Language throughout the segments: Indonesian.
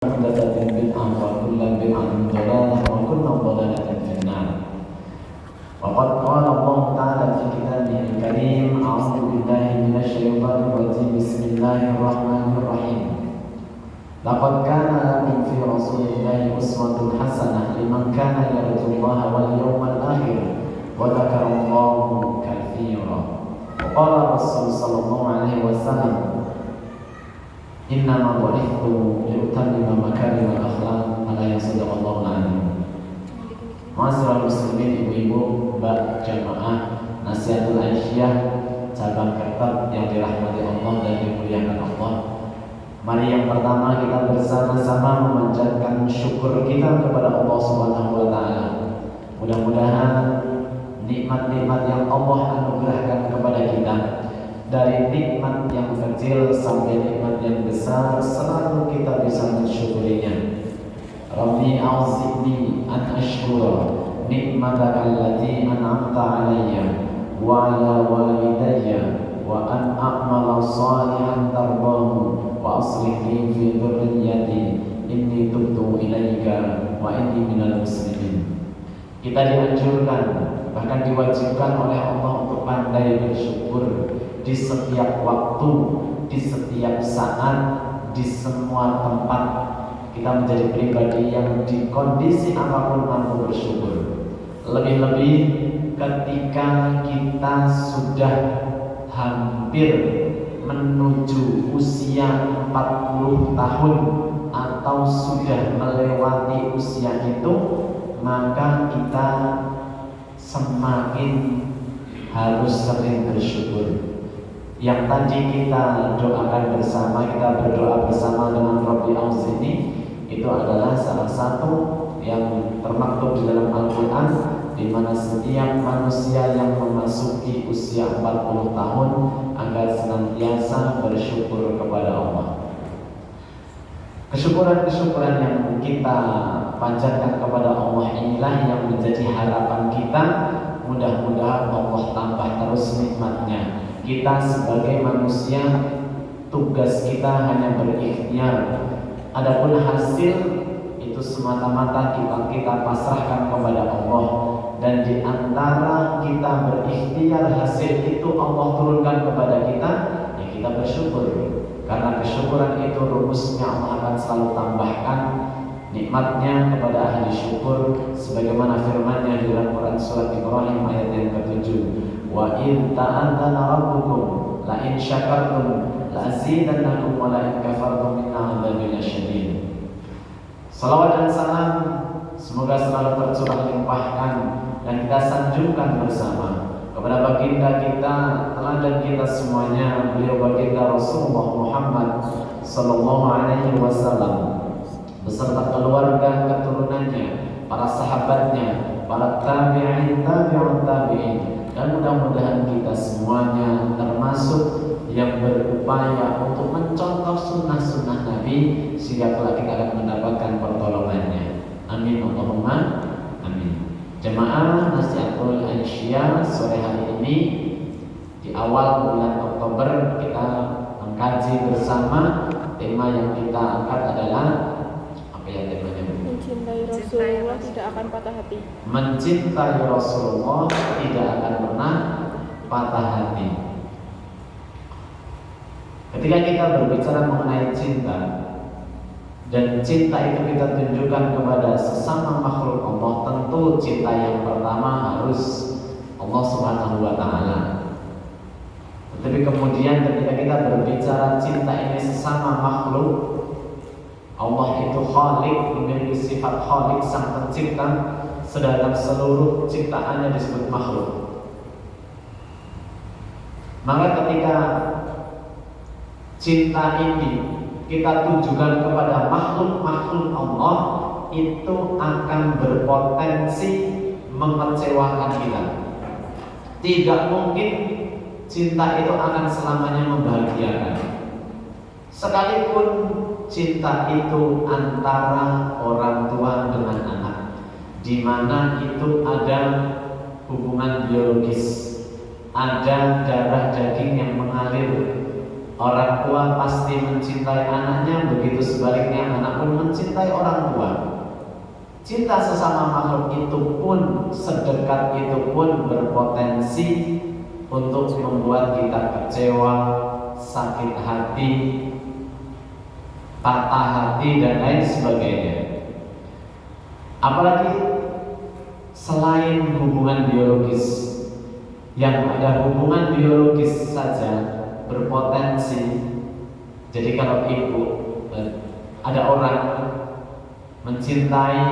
محدثة بدعة وكل بدعة ضلالة وكل ضلالة في النار. وقد قال الله تعالى في كتابه الكريم: أعوذ بالله من الشيطان الرجيم. بسم الله الرحمن الرحيم. لقد كان لكم في رسول الله أسوة حسنة لمن كان يرجو الله واليوم الآخر وذكر الله كثيرا. وقال الرسول صلى الله عليه وسلم: Innama bu'ithtu liutammima makarimul akhlaq ala yasadaqallahu alazim. Ma'asyiral muslimin, ibu-ibu, mbak jamaah Nasihatul Aisyah cabang Kertap yang dirahmati Allah dan dimuliakan Allah. Mari yang pertama kita bersama-sama memanjatkan syukur kita kepada Allah Subhanahu wa taala. Mudah-mudahan nikmat-nikmat yang Allah anugerahkan kepada kita, dari nikmat yang kecil sampai nikmat yang besar, selalu kita bisa mensyukurinya. Rabbi a'udzibni an ashkura nikmataka allati an'amta alayya wa ala walidayya wa an a'mala salihan tardahu wa aslih li fi dhurriyyati inni tubtu ilaika wa inni minal muslimin. Kita dianjurkan, bahkan diwajibkan oleh Allah untuk pandai bersyukur di setiap waktu, di setiap saat, di semua tempat. Kita menjadi pribadi yang di kondisi apapun mampu bersyukur. Lebih-lebih ketika kita sudah hampir menuju usia 40 tahun atau sudah melewati usia itu, maka kita semakin harus sering bersyukur. Yang tadi kita doakan bersama, kita berdoa bersama dengan Rabbi A'udzibni, itu adalah salah satu yang termaktub di dalam Al-Quran, di mana setiap manusia yang memasuki usia 40 tahun agar senantiasa bersyukur kepada Allah. Kesyukuran-kesyukuran yang kita panjatkan kepada Allah inilah yang menjadi harapan kita. Mudah-mudahan Allah tambah terus nikmatnya. Kita sebagai manusia, tugas kita hanya berikhtiar. Adapun hasil itu semata-mata kita pasrahkan kepada Allah. Dan di antara kita berikhtiar, hasil itu Allah turunkan kepada kita, ya kita bersyukur. Karena kesyukuran itu rumusnya Allah akan selalu tambahkan nikmatnya kepada ahli syukur, sebagaimana firman-Nya di dalam Quran surat Ibrahim ayat yang ke-7. Wa in ta'adzana rabbukum la in syakartum la azidannakum wa la in kafartum inna 'adzabi lasyadid. Salawat dan salam semoga selalu tercurah limpahkan dan kita sanjungkan bersama kepada baginda kita, teladan kita semuanya, beliau baginda Rasulullah Muhammad sallallahu alaihi wasallam, beserta keluarga keturunannya, para sahabatnya, para tabi'in, tabi'ut tabi'in, dan mudah-mudahan kita semuanya termasuk yang berupaya untuk mencontoh sunnah-sunnah Nabi sehingga kelak kita akan mendapatkan pertolongannya. Amin Allahumma amin. Jemaah Nasihatul Aisyah, sore hari ini di awal bulan Oktober kita mengkaji bersama. Tema yang kita angkat adalah apa ya temanya? Mencintai Rasulullah tidak akan patah hati. Mencintai Rasulullah tidak akan pernah patah hati. Ketika kita berbicara mengenai cinta, dan cinta itu kita tunjukkan kepada sesama makhluk Allah, tentu cinta yang pertama harus Allah Subhanahu wa taala. Tetapi kemudian ketika kita berbicara cinta ini sesama makhluk, Allah itu Khalik, memiliki sifat Khalik, sang pencipta, sedangkan seluruh ciptaannya disebut makhluk. Maka ketika cinta ini kita tujukan kepada makhluk-makhluk Allah, itu akan berpotensi mengecewakan kita. Tidak mungkin cinta itu akan selamanya membahagiakan. Sekalipun cinta itu antara orang tua dengan anak, di mana itu ada hubungan biologis, ada darah daging yang mengalir Orang tua pasti mencintai anaknya, begitu sebaliknya anak pun mencintai orang tua. Cinta sesama makhluk itu pun, sedekat itu pun berpotensi untuk membuat kita kecewa, sakit hati, patah hati, dan lain sebagainya. Apalagi selain hubungan biologis, yang ada hubungan biologis saja berpotensi. Jadi kalau ibu ada orang mencintai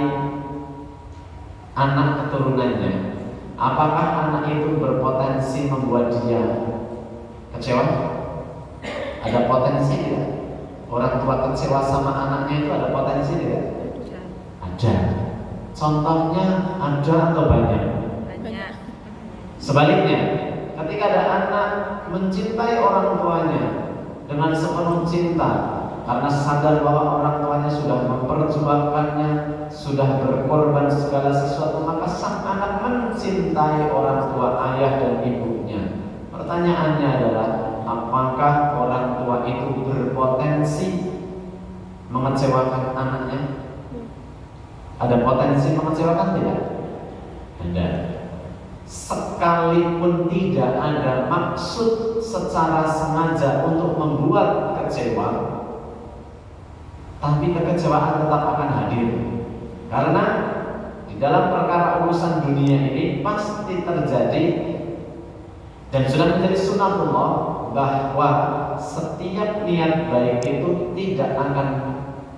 anak keturunannya, apakah anak itu berpotensi membuat dia kecewa? Ada potensi tidak? Orang tua kecewa sama anaknya itu ada potensi tidak? Ada. Contohnya ada atau banyak? Banyak. Sebaliknya, ketika ada anak mencintai orang tuanya dengan sepenuh cinta, karena sadar bahwa orang tuanya sudah memperjuangkannya, sudah berkorban segala sesuatu, maka sang anak mencintai orang tua, ayah dan ibunya. Pertanyaannya adalah, apakah orang tua itu berpotensi mengecewakan anaknya? Ada potensi mengecewakan tidak? Ada. Sekalipun tidak ada maksud secara sengaja untuk membuat kecewa, tapi kekecewaan tetap akan hadir. Karena di dalam perkara urusan dunia ini pasti terjadi, dan sudah menjadi sunatullah bahwa setiap niat baik itu tidak akan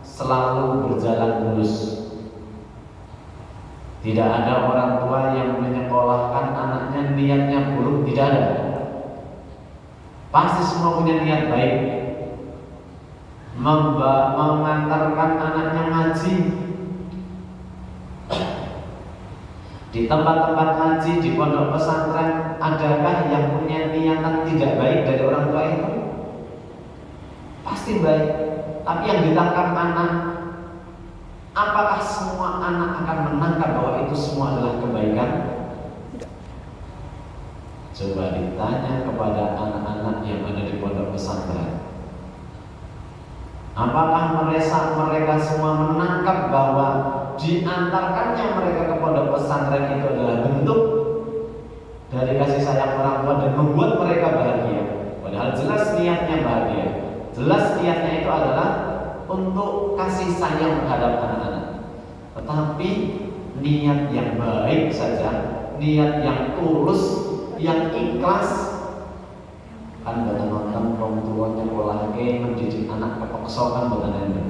selalu berjalan mulus. Tidak ada orang tua yang menyekolahkan anaknya niatnya buruk, tidak ada. Pasti semua punya niat baik. Mengantarkan anaknya ngaji di tempat-tempat ngaji, di pondok pesantren, adakah yang punya niatan tidak baik dari orang tua itu? Pasti baik. Tapi yang ditangkap anak, apakah semua anak akan menangkap bahwa itu semua adalah kebaikan? Coba ditanya kepada anak-anak yang ada di pondok pesantren, apakah mereka semua menangkap bahwa diantarkannya mereka ke pondok pesantren itu adalah bentuk dari kasih sayang orang tua dan membuat mereka bahagia? Padahal jelas niatnya bahagia, jelas niatnya itu adalah untuk kasih sayang terhadap anak-anak. Tetapi niat yang baik saja, niat yang tulus, yang ikhlas, kan boten nonton wong tuanya polahke mendidik anak kepeksa kan boten enten.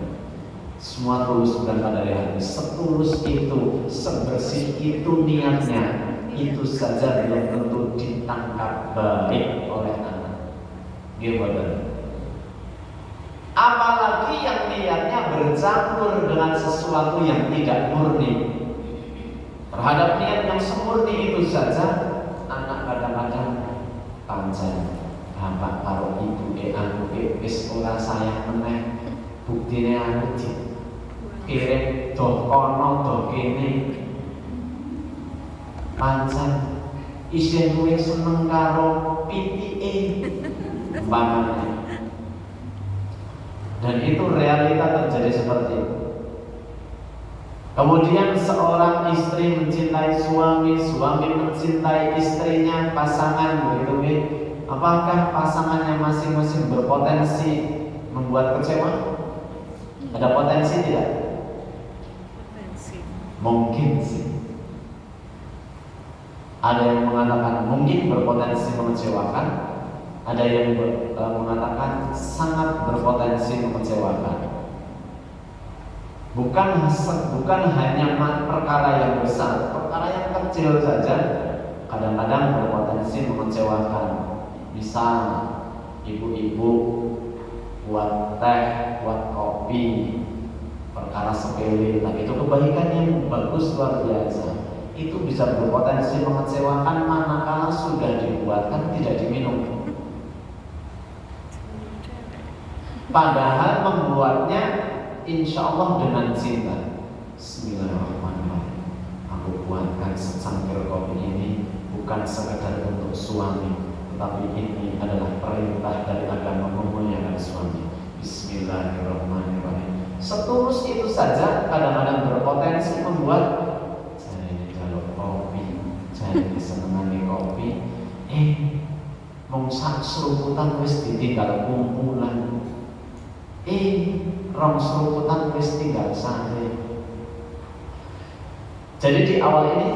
Semua tulus berangkat dari hati, setulus itu, sebersih itu niatnya, itu saja belum tentu ditangkap baik oleh anak. Nggih boten. Apalagi yang niatnya bercampur dengan sesuatu yang tidak murni. Terhadap niat yang semurni itu saja, anak kadang-kadang pancen bapak karo ibu aku wis ora sayang meneh, buktine aku kirim doh kono doh kene, pancen isih luwih seneng karo pitike umpamane. Dan itu realita terjadi seperti itu. Kemudian seorang istri mencintai suami, suami mencintai istrinya, pasangan begitu. Apakah pasangannya masing-masing berpotensi membuat kecewa? Ada potensi tidak? Potensi. Mungkin sih. Ada yang mengatakan mungkin berpotensi mengecewakan, ada yang mengatakan sangat berpotensi mengecewakan. Bukan hanya perkara yang besar, perkara yang kecil saja kadang-kadang berpotensi mengecewakan. Misal ibu-ibu buat teh, buat kopi, perkara sepele, tapi itu kebaikan yang bagus luar biasa. Itu bisa berpotensi mengecewakan manakala sudah dibuatkan tidak diminum. Padahal membuatnya insya Allah dengan cinta. Bismillahirrahmanirrahim. Aku buatkan secangkir kopi ini bukan sekedar untuk suami, tetapi ini adalah perintah dari agama memuliakan suami. Bismillahirrahmanirrahim. Setulus itu saja kadang-kadang berpotensi membuat saya ini jalur kopi, saya ini senengani kopi, mong sak seruputan wis ditinggal kumpulan, rong seruputan wis tinggal sare. Jadi di awal ini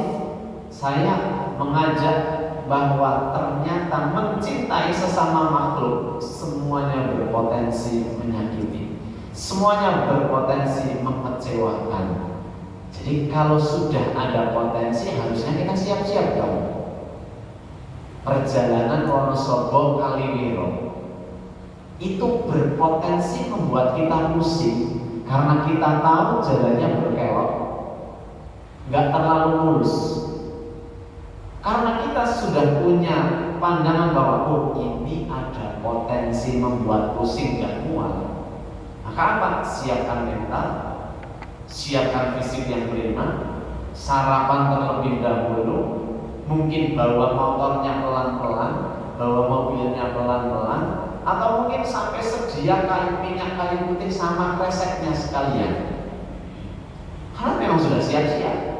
saya mengajak bahwa ternyata mencintai sesama makhluk semuanya berpotensi menyakiti, semuanya berpotensi mengecewakan. Jadi kalau sudah ada potensi harusnya kita siap-siap dong. Perjalanan Wonosobo Kaliwiro itu berpotensi membuat kita pusing karena kita tahu jalannya berkelok, nggak terlalu mulus. Karena kita sudah punya pandangan bahwa ini ada potensi membuat pusing dan mual. Maka apa? Siapkan mental, siapkan fisik yang prima, sarapan terlebih dahulu, mungkin bawa motornya pelan-pelan, bawa mobilnya pelan-pelan, atau mungkin sampai sedia kain minyak kayu putih sama kreseknya sekalian. Karena memang sudah siap-siap.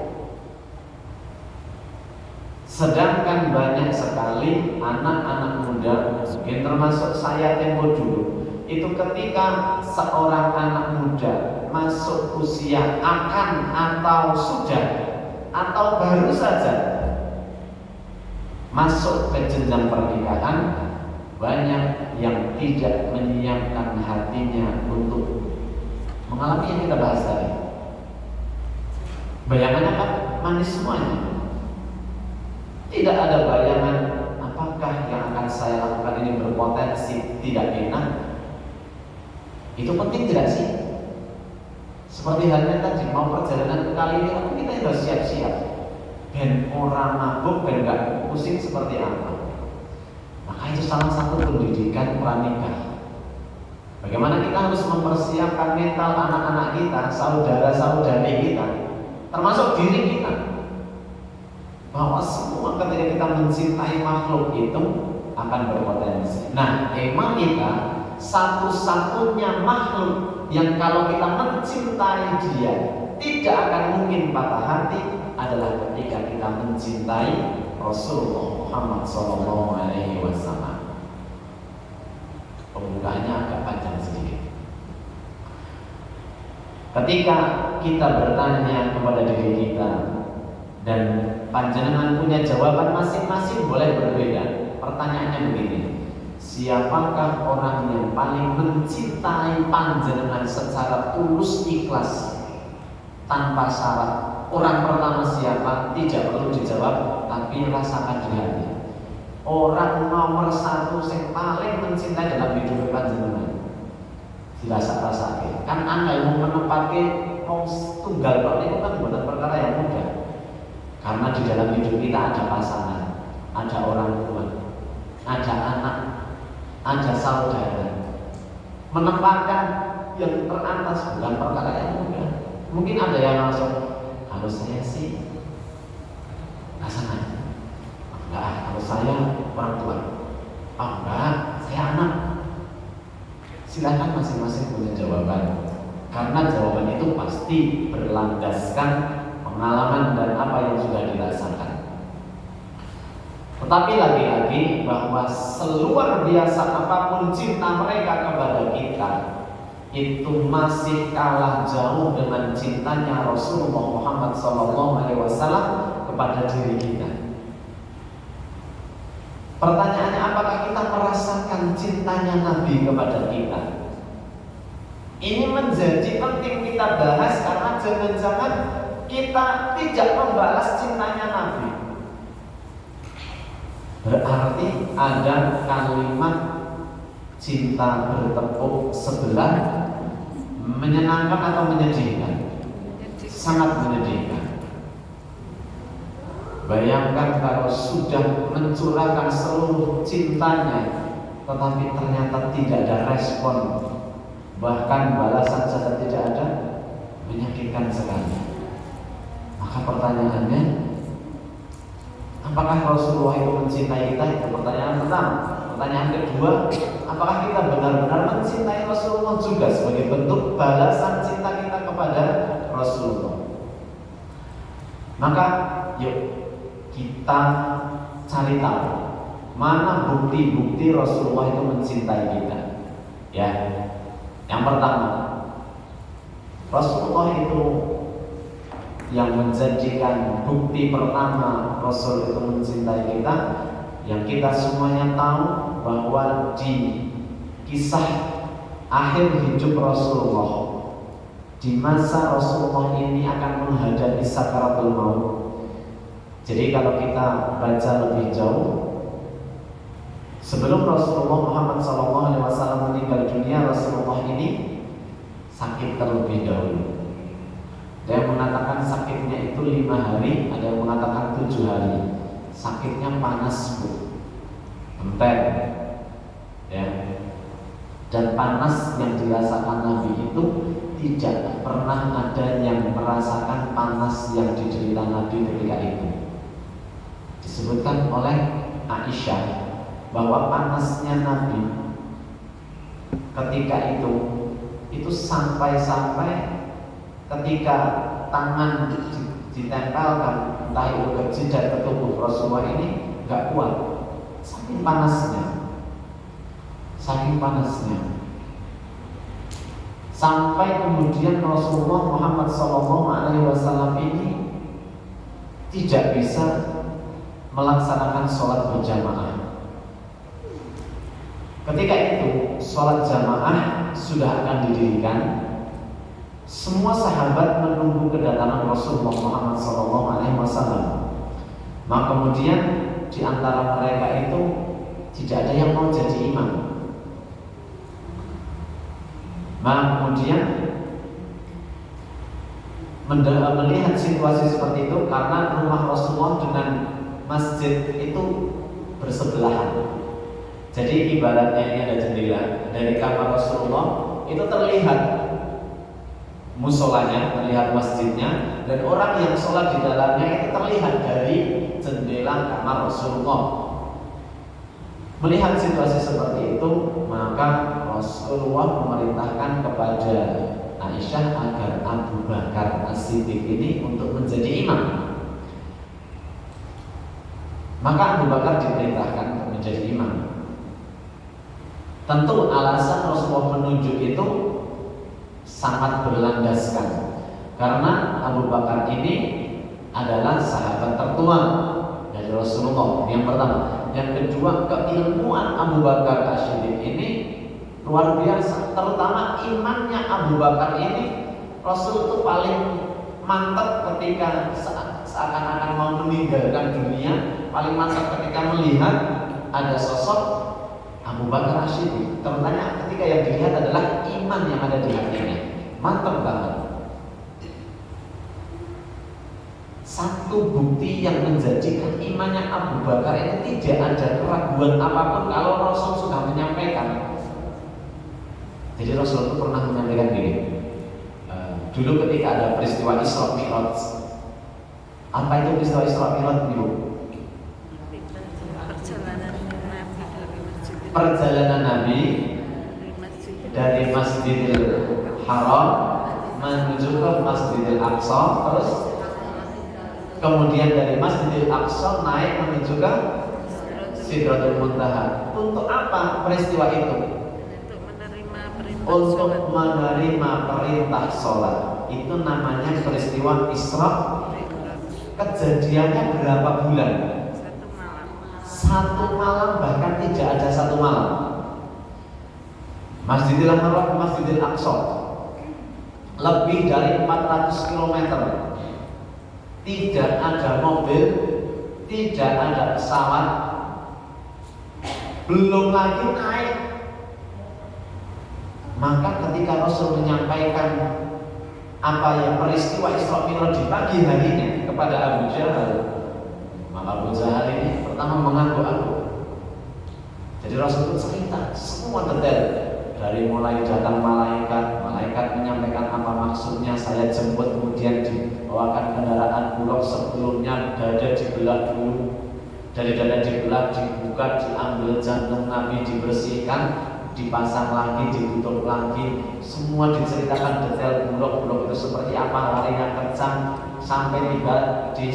Sedangkan banyak sekali anak-anak muda, mungkin termasuk saya tempo dulu, itu ketika seorang anak muda masuk usia akan atau sudah atau baru saja masuk ke jenjang pernikahan, banyak yang tidak menyiapkan hatinya untuk mengalami yang kita bahas tadi. Bayangannya kan manis semuanya. Tidak ada bayangan apakah yang akan saya lakukan ini berpotensi tidak enak. Itu penting tidak sih? Seperti halnya tadi mau perjalanan ke Kaliwiro, kita harus siap-siap. Ben orang mabuk, ben gak pusing seperti apa. Maka itu salah satu pendidikan pranikah. Bagaimana kita harus mempersiapkan mental anak-anak kita, saudara-saudari kita, termasuk diri kita, bahwa semua ketika kita mencintai makhluk itu akan berpotensi. Nah, emang kita satu-satunya makhluk yang kalau kita mencintai dia tidak akan mungkin patah hati adalah ketika kita mencintai Rasulullah Muhammad SAW. Pembukaannya agak panjang sedikit. Ketika kita bertanya kepada diri kita dan panjenengan punya jawaban masing-masing boleh berbeda. Pertanyaannya begini: siapakah orang yang paling mencintai panjenengan secara tulus ikhlas tanpa syarat? Orang pertama siapa? Tidak perlu dijawab, tapi rasakan di hati. Orang nomor satu yang paling mencintai dalam hidup panjenengan dirasa-rasake. Kan anda mau menepati tunggal kok itu kan bukan perkara yang mudah. Karena di dalam hidup kita ada pasangan, ada orang tua, ada anak, ada saudara. Menempatkan yang teratas bukan perkara yang mudah. Mungkin ada yang langsung, kalau saya sih pasangan, enggak, kalau saya orang tua, enggak, saya anak. Silakan masing-masing punya jawaban. Karena jawaban itu pasti berlandaskan pengalaman dan apa yang sudah dirasakan. Tetapi lagi-lagi bahwa seluar biasa apapun cinta mereka kepada kita, itu masih kalah jauh dengan cintanya Rasulullah Muhammad SAW kepada diri kita. Pertanyaannya, apakah kita merasakan cintanya Nabi kepada kita? Ini menjadi penting kita bahas karena jangan-jangan kita tidak membalas cintanya Nabi. Berarti ada kalimat cinta bertepuk sebelah menyenangkan atau menyedihkan? Sangat menyedihkan. Bayangkan kalau sudah mencurahkan seluruh cintanya, tetapi ternyata tidak ada respon, bahkan balasan saja tidak ada, menyakitkan sekali. Maka pertanyaannya, apakah Rasulullah itu mencintai kita? Itu pertanyaan pertama. Pertanyaan kedua, apakah kita benar-benar mencintai Rasulullah juga sebagai bentuk balasan cinta kita kepada Rasulullah? Maka yuk kita cari tahu mana bukti-bukti Rasulullah itu mencintai kita. Ya, yang pertama, Rasulullah itu yang menjadikan bukti pertama Rasul itu mencintai kita, yang kita semuanya tahu bahwa di kisah akhir hidup Rasulullah, di masa Rasulullah ini akan menghadapi sakaratul maut. Jadi kalau kita baca lebih jauh, sebelum Rasulullah Muhammad SAW meninggal dunia, Rasulullah ini sakit terlebih dahulu. Ada yang mengatakan sakitnya itu 5 hari, ada yang mengatakan 7 hari. Sakitnya panas, Bu, entek, ya. Dan panas yang dirasakan Nabi itu tidak pernah ada yang merasakan panas yang diderita Nabi ketika itu. Disebutkan oleh Aisyah bahwa panasnya Nabi ketika itu sampai-sampai ketika tangan ditempelkan entah itu ke jidat ke tubuh Rasulullah ini nggak kuat, saking panasnya, sampai kemudian Rasulullah Muhammad SAW ini tidak bisa melaksanakan sholat berjamaah. Ketika itu sholat jamaah sudah akan didirikan. Semua sahabat menunggu kedatangan Rasulullah Muhammad SAW. Maka kemudian di antara mereka itu tidak ada yang mau jadi imam. Maka kemudian melihat situasi seperti itu, karena rumah Rasulullah dengan masjid itu bersebelahan. Jadi ibaratnya ini ada jendela, dari kamar Rasulullah itu terlihat musolanya, terlihat masjidnya, dan orang yang sholat di dalamnya itu terlihat dari jendela kamar Rasulullah. Melihat situasi seperti itu, maka Rasulullah memerintahkan kepada Aisyah agar Abu Bakar As-Siddiq ini untuk menjadi imam. Maka Abu Bakar diperintahkan untuk menjadi imam. Tentu alasan Rasulullah menunjuk itu sangat berlandaskan, karena Abu Bakar ini adalah sahabat tertua dari Rasulullah. Yang pertama, yang kedua, keilmuan Abu Bakar As-Siddiq ini luar biasa. Terutama imannya Abu Bakar ini, Rasul itu paling mantap ketika seakan-akan mau meninggalkan dunia, paling mantap ketika melihat ada sosok Abu Bakar As-Siddiq. Terutama ketika yang dilihat adalah iman yang ada di hatinya, mantap banget. Satu bukti yang menjadikan imannya Abu Bakar ini tidak ada keraguan apapun kalau Rasul sudah menyampaikan. Jadi Rasul itu pernah menyampaikan gini, dulu ketika ada peristiwa Isra Mi'raj. Apa itu peristiwa Isra Mi'raj, Ibu? Perjalanan Nabi dari Masjidil Haram menuju ke Masjidil Aqsa, terus kemudian dari Masjidil Aqsa naik menuju ke Sidratul Muntaha. Untuk apa peristiwa itu? Untuk menerima perintah sholat. Itu namanya peristiwa Isra. Kejadiannya berapa bulan? Satu malam, bahkan tidak ada satu malam. Masjidil Haram ke Masjidil Aqsa lebih dari 400 km. Tidak ada mobil, tidak ada pesawat, belum lagi naik. Maka ketika Rasul menyampaikan apa yang peristiwa Isra Mi'raj di pagi harinya kepada Abu Jahal, maka Abu Jahal ini pertama mengangguk-angguk. Jadi Rasul itu cerita semua detail, dari mulai datang malaikat menyampaikan apa maksudnya, saya jemput, kemudian dibawakan kendaraan bulog, sebelumnya dada dibelah dulu, Dari dada dibelah, dibuka, diambil jantung Nabi, dibersihkan, dipasang lagi, ditutup lagi. Semua diceritakan detail bulog-bulog itu seperti apa, larinya kencang sampai tiba di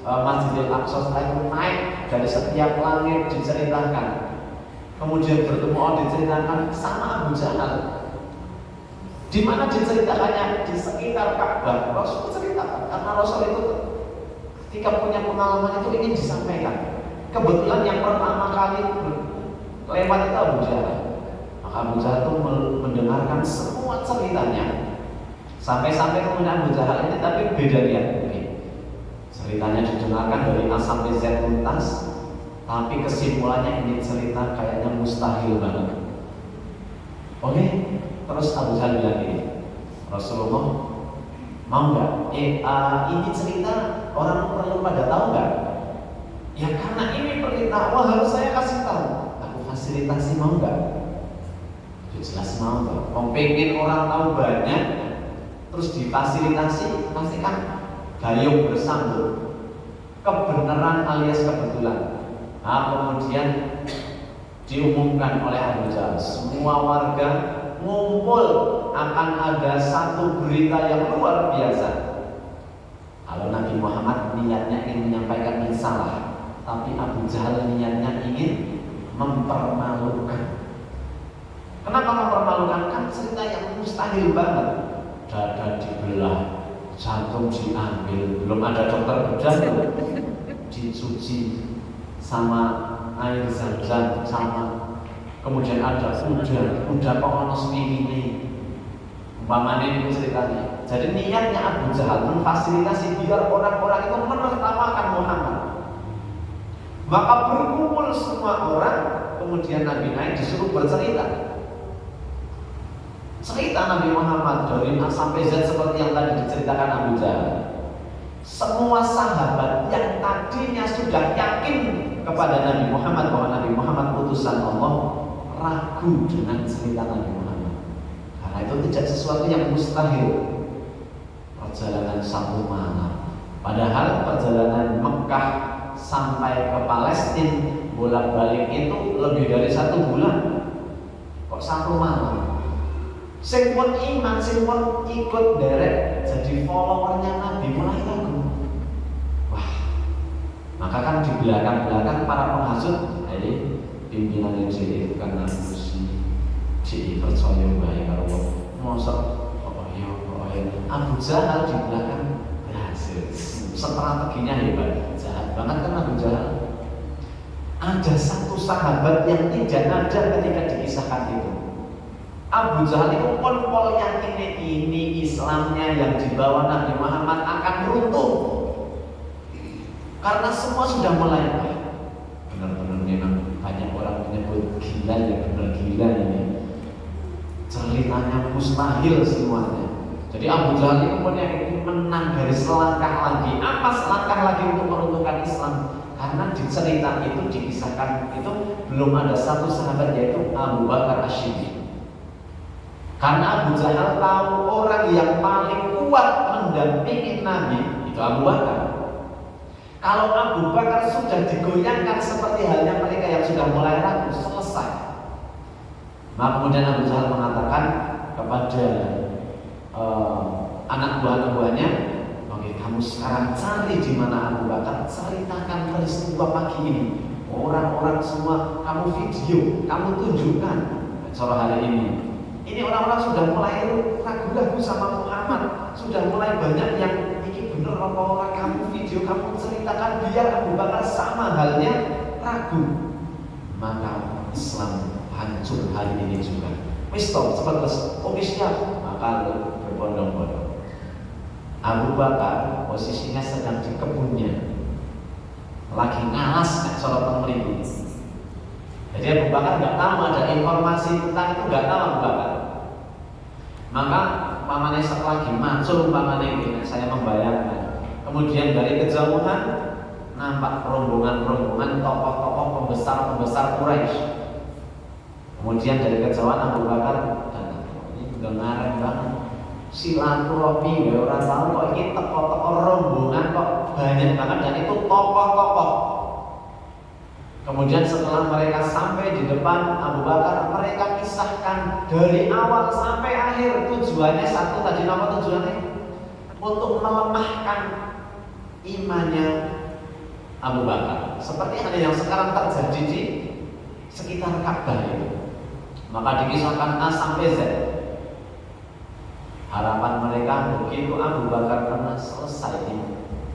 Masjidil Aqsa. Setelah itu naik dari setiap langit diceritakan. Kemudian bertemu Allah diceritakan sama Abu Jahal. Di mana diceritakannya? Di sekitar Ka'bah. Rasul ceritakan karena Rasul itu ketika punya pengalaman itu ingin disampaikan. Kebetulan yang pertama kali lewat itu Abu Jahal. Maka Abu Jahal itu mendengarkan semua ceritanya. Sampai-sampai kemudian Abu Jahal ini tapi beda dia. Ceritanya didengarkan dari A sampai Z tuntas, tapi kesimpulannya ini cerita kayaknya mustahil banget. Oke, terus Abu Jahal bilang gini, Rasulullah mau nggak? Ini cerita orang perlu pada tahu nggak? Ya karena ini perintah Allah harus saya kasih tahu. Aku fasilitasi mau nggak? Ya jelas mau nggak. Pengen orang tahu banyak, terus difasilitasi, pasti kan gayung bersambut. Kebenaran alias kebetulan. Nah kemudian diumumkan oleh Abu Jahal, semua warga ngumpul akan ada satu berita yang luar biasa. Kalau Nabi Muhammad niatnya ingin menyampaikan risalah, tapi Abu Jahal niatnya ingin mempermalukan. Kenapa mempermalukan? Kan cerita yang mustahil banget. Dada dibelah, jantung diambil, belum ada dokter bedah tuh, dicuci sama air zam-zam sama. Kemudian ada kuda kok ono ini. Umpamanya itu ceritanya. Jadi niatnya Abu Jahal memfasilitasi biar orang-orang itu menertawakan Muhammad. Maka berkumpul semua orang, kemudian Nabi naik disuruh bercerita. Cerita Nabi Muhammad dari A sampai Z seperti yang tadi diceritakan Abu Jahal. Semua sahabat yang tadinya sudah yakin kepada Nabi Muhammad bahwa Nabi Muhammad utusan Allah ragu dengan cerita Nabi Muhammad. Karena itu tidak sesuatu yang mustahil. Perjalanan 1 malam. Padahal perjalanan Mekah sampai ke Palestina bolak-balik itu lebih dari 1 bulan. Kok 1 malam? Sing pun iman, sing pun ikut derek jadi followernya Nabi mulai ragu. Wah, maka kan di belakang-belakang para penghasut, pimpinan yang jadi itu kan nabi jadi percaya baik kalau mosok Abu Jahal di belakang berhasil. Strateginya hebat, jahat banget kan Abu Jahal. Ada satu sahabat yang tidak ada ketika dikisahkan itu. Abu Jahal itu pol yakin ini Islamnya yang dibawa Nabi Muhammad akan runtuh. Karena semua sudah mulai benar-benar memang banyak orang menyebut gila, ya benar gila ini. Ceritanya mustahil semuanya. Jadi Abu Jahal itu pun yang ingin menang dari selangkah lagi. Apa selangkah lagi untuk meruntuhkan Islam? Karena di cerita itu dikisahkan itu belum ada satu sahabat yaitu Abu Bakar As-Siddiq. Karena Abu Jahal tahu orang yang paling kuat mendampingi Nabi itu Abu Bakar. Kalau Abu Bakar sudah digoyangkan seperti halnya mereka yang sudah mulai ragu, selesai. Maka kemudian Abu Jahal mengatakan kepada anak buahnya, oke, kamu sekarang cari di mana Abu Bakar, ceritakan peristiwa pagi ini. Orang-orang semua kamu video, kamu tunjukkan cara hari ini. Ini orang-orang sudah mulai ragu-ragu sama Muhammad, sudah mulai banyak yang ini bener apa orang, kamu video, kamu ceritakan biar Abu Bakar sama halnya ragu. Maka Islam hancur hari ini juga. Wis stop, cepat oke siap. Maka berbondong-bondong. Abu Bakar posisinya sedang di kebunnya, lagi ngalas nek sorotan mriki. Jadi Abu Bakar nggak tahu ada informasi tentang itu, nggak tahu Abu Bakar. Maka pamannya lagi macul pamannya ini, saya membayangkan. Kemudian dari kejauhan nampak rombongan tokoh-tokoh pembesar Quraisy. Kemudian dari kejauhan Abu Bakar datang. Ini udah ngarep banget. Silaturahmi, orang tahu kok ini tokoh-tokoh rombongan kok banyak banget dan itu tokoh-tokoh. Kemudian setelah mereka sampai di depan Abu Bakar, mereka kisahkan dari awal sampai akhir. Tujuannya satu, tadi nama tujuannya untuk melemahkan imannya Abu Bakar. Seperti ada yang sekarang terjadi di sekitar Ka'bah itu. Maka dikisahkan A sampai Z. Harapan mereka begitu Abu Bakar pernah selesai